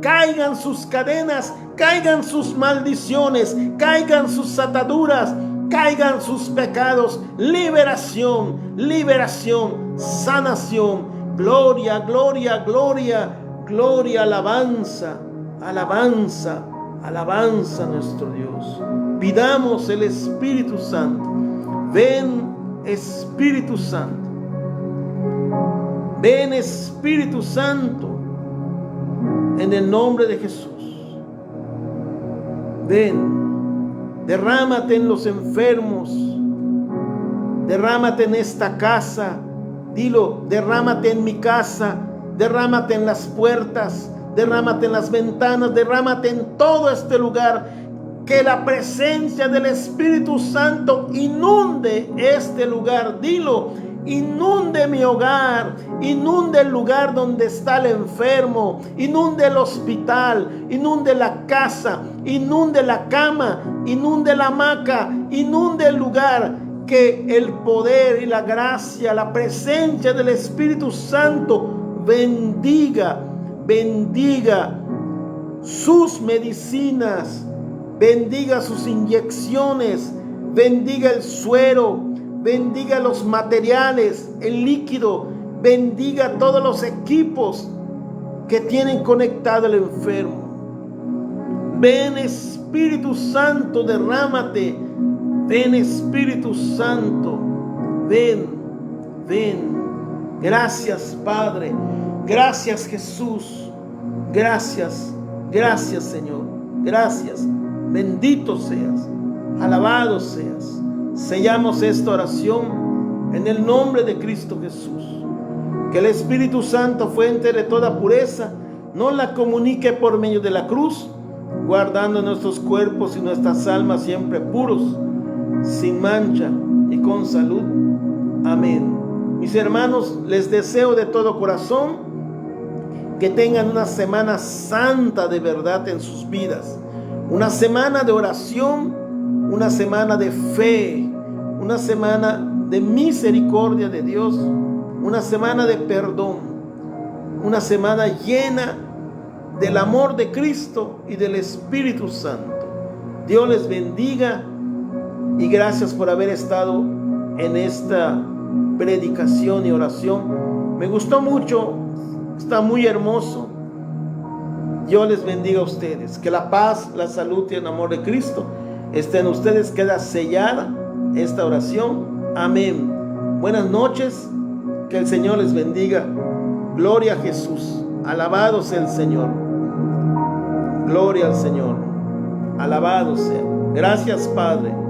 Caigan sus cadenas, caigan sus maldiciones, caigan sus ataduras, caigan sus pecados. Liberación, sanación. Gloria, alabanza a nuestro Dios. Pidamos el Espíritu Santo. Ven, Espíritu Santo. Ven, Espíritu Santo. En el nombre de Jesús. Ven, derrámate en los enfermos, derrámate en esta casa. Dilo, derrámate en mi casa, derrámate en las puertas, derrámate en las ventanas, derrámate en todo este lugar. Que la presencia del Espíritu Santo inunde este lugar. Dilo, inunde mi hogar, inunde el lugar donde está el enfermo, inunde el hospital, inunde la casa, inunde la cama, inunde la hamaca, inunde el lugar. Que el poder y la gracia, la presencia del Espíritu Santo bendiga sus medicinas, bendiga sus inyecciones, bendiga el suero, bendiga los materiales, el líquido, bendiga todos los equipos que tienen conectado al enfermo. Ven Espíritu Santo, derrámate. Ven Espíritu Santo, ven, ven. Gracias Padre, gracias Jesús, gracias, gracias Señor, gracias. Bendito seas, alabado seas. Sellamos esta oración en el nombre de Cristo Jesús. Que el Espíritu Santo, fuente de toda pureza, nos la comunique por medio de la cruz, guardando nuestros cuerpos y nuestras almas siempre puros, sin mancha y con salud. Amén. Mis hermanos, les deseo de todo corazón que tengan una semana santa de verdad en sus vidas. Una semana de oración, una semana de fe, una semana de misericordia de Dios, una semana de perdón, una semana llena del amor de Cristo y del Espíritu Santo. Dios les bendiga y gracias por haber estado en esta predicación y oración. Me gustó mucho, está muy hermoso. Dios les bendiga a ustedes. Que la paz, la salud y el amor de Cristo estén en ustedes. Queda sellada esta oración. Amén. Buenas noches. Que el Señor les bendiga. Gloria a Jesús. Alabado sea el Señor. Gloria al Señor. Alabado sea. Gracias, Padre.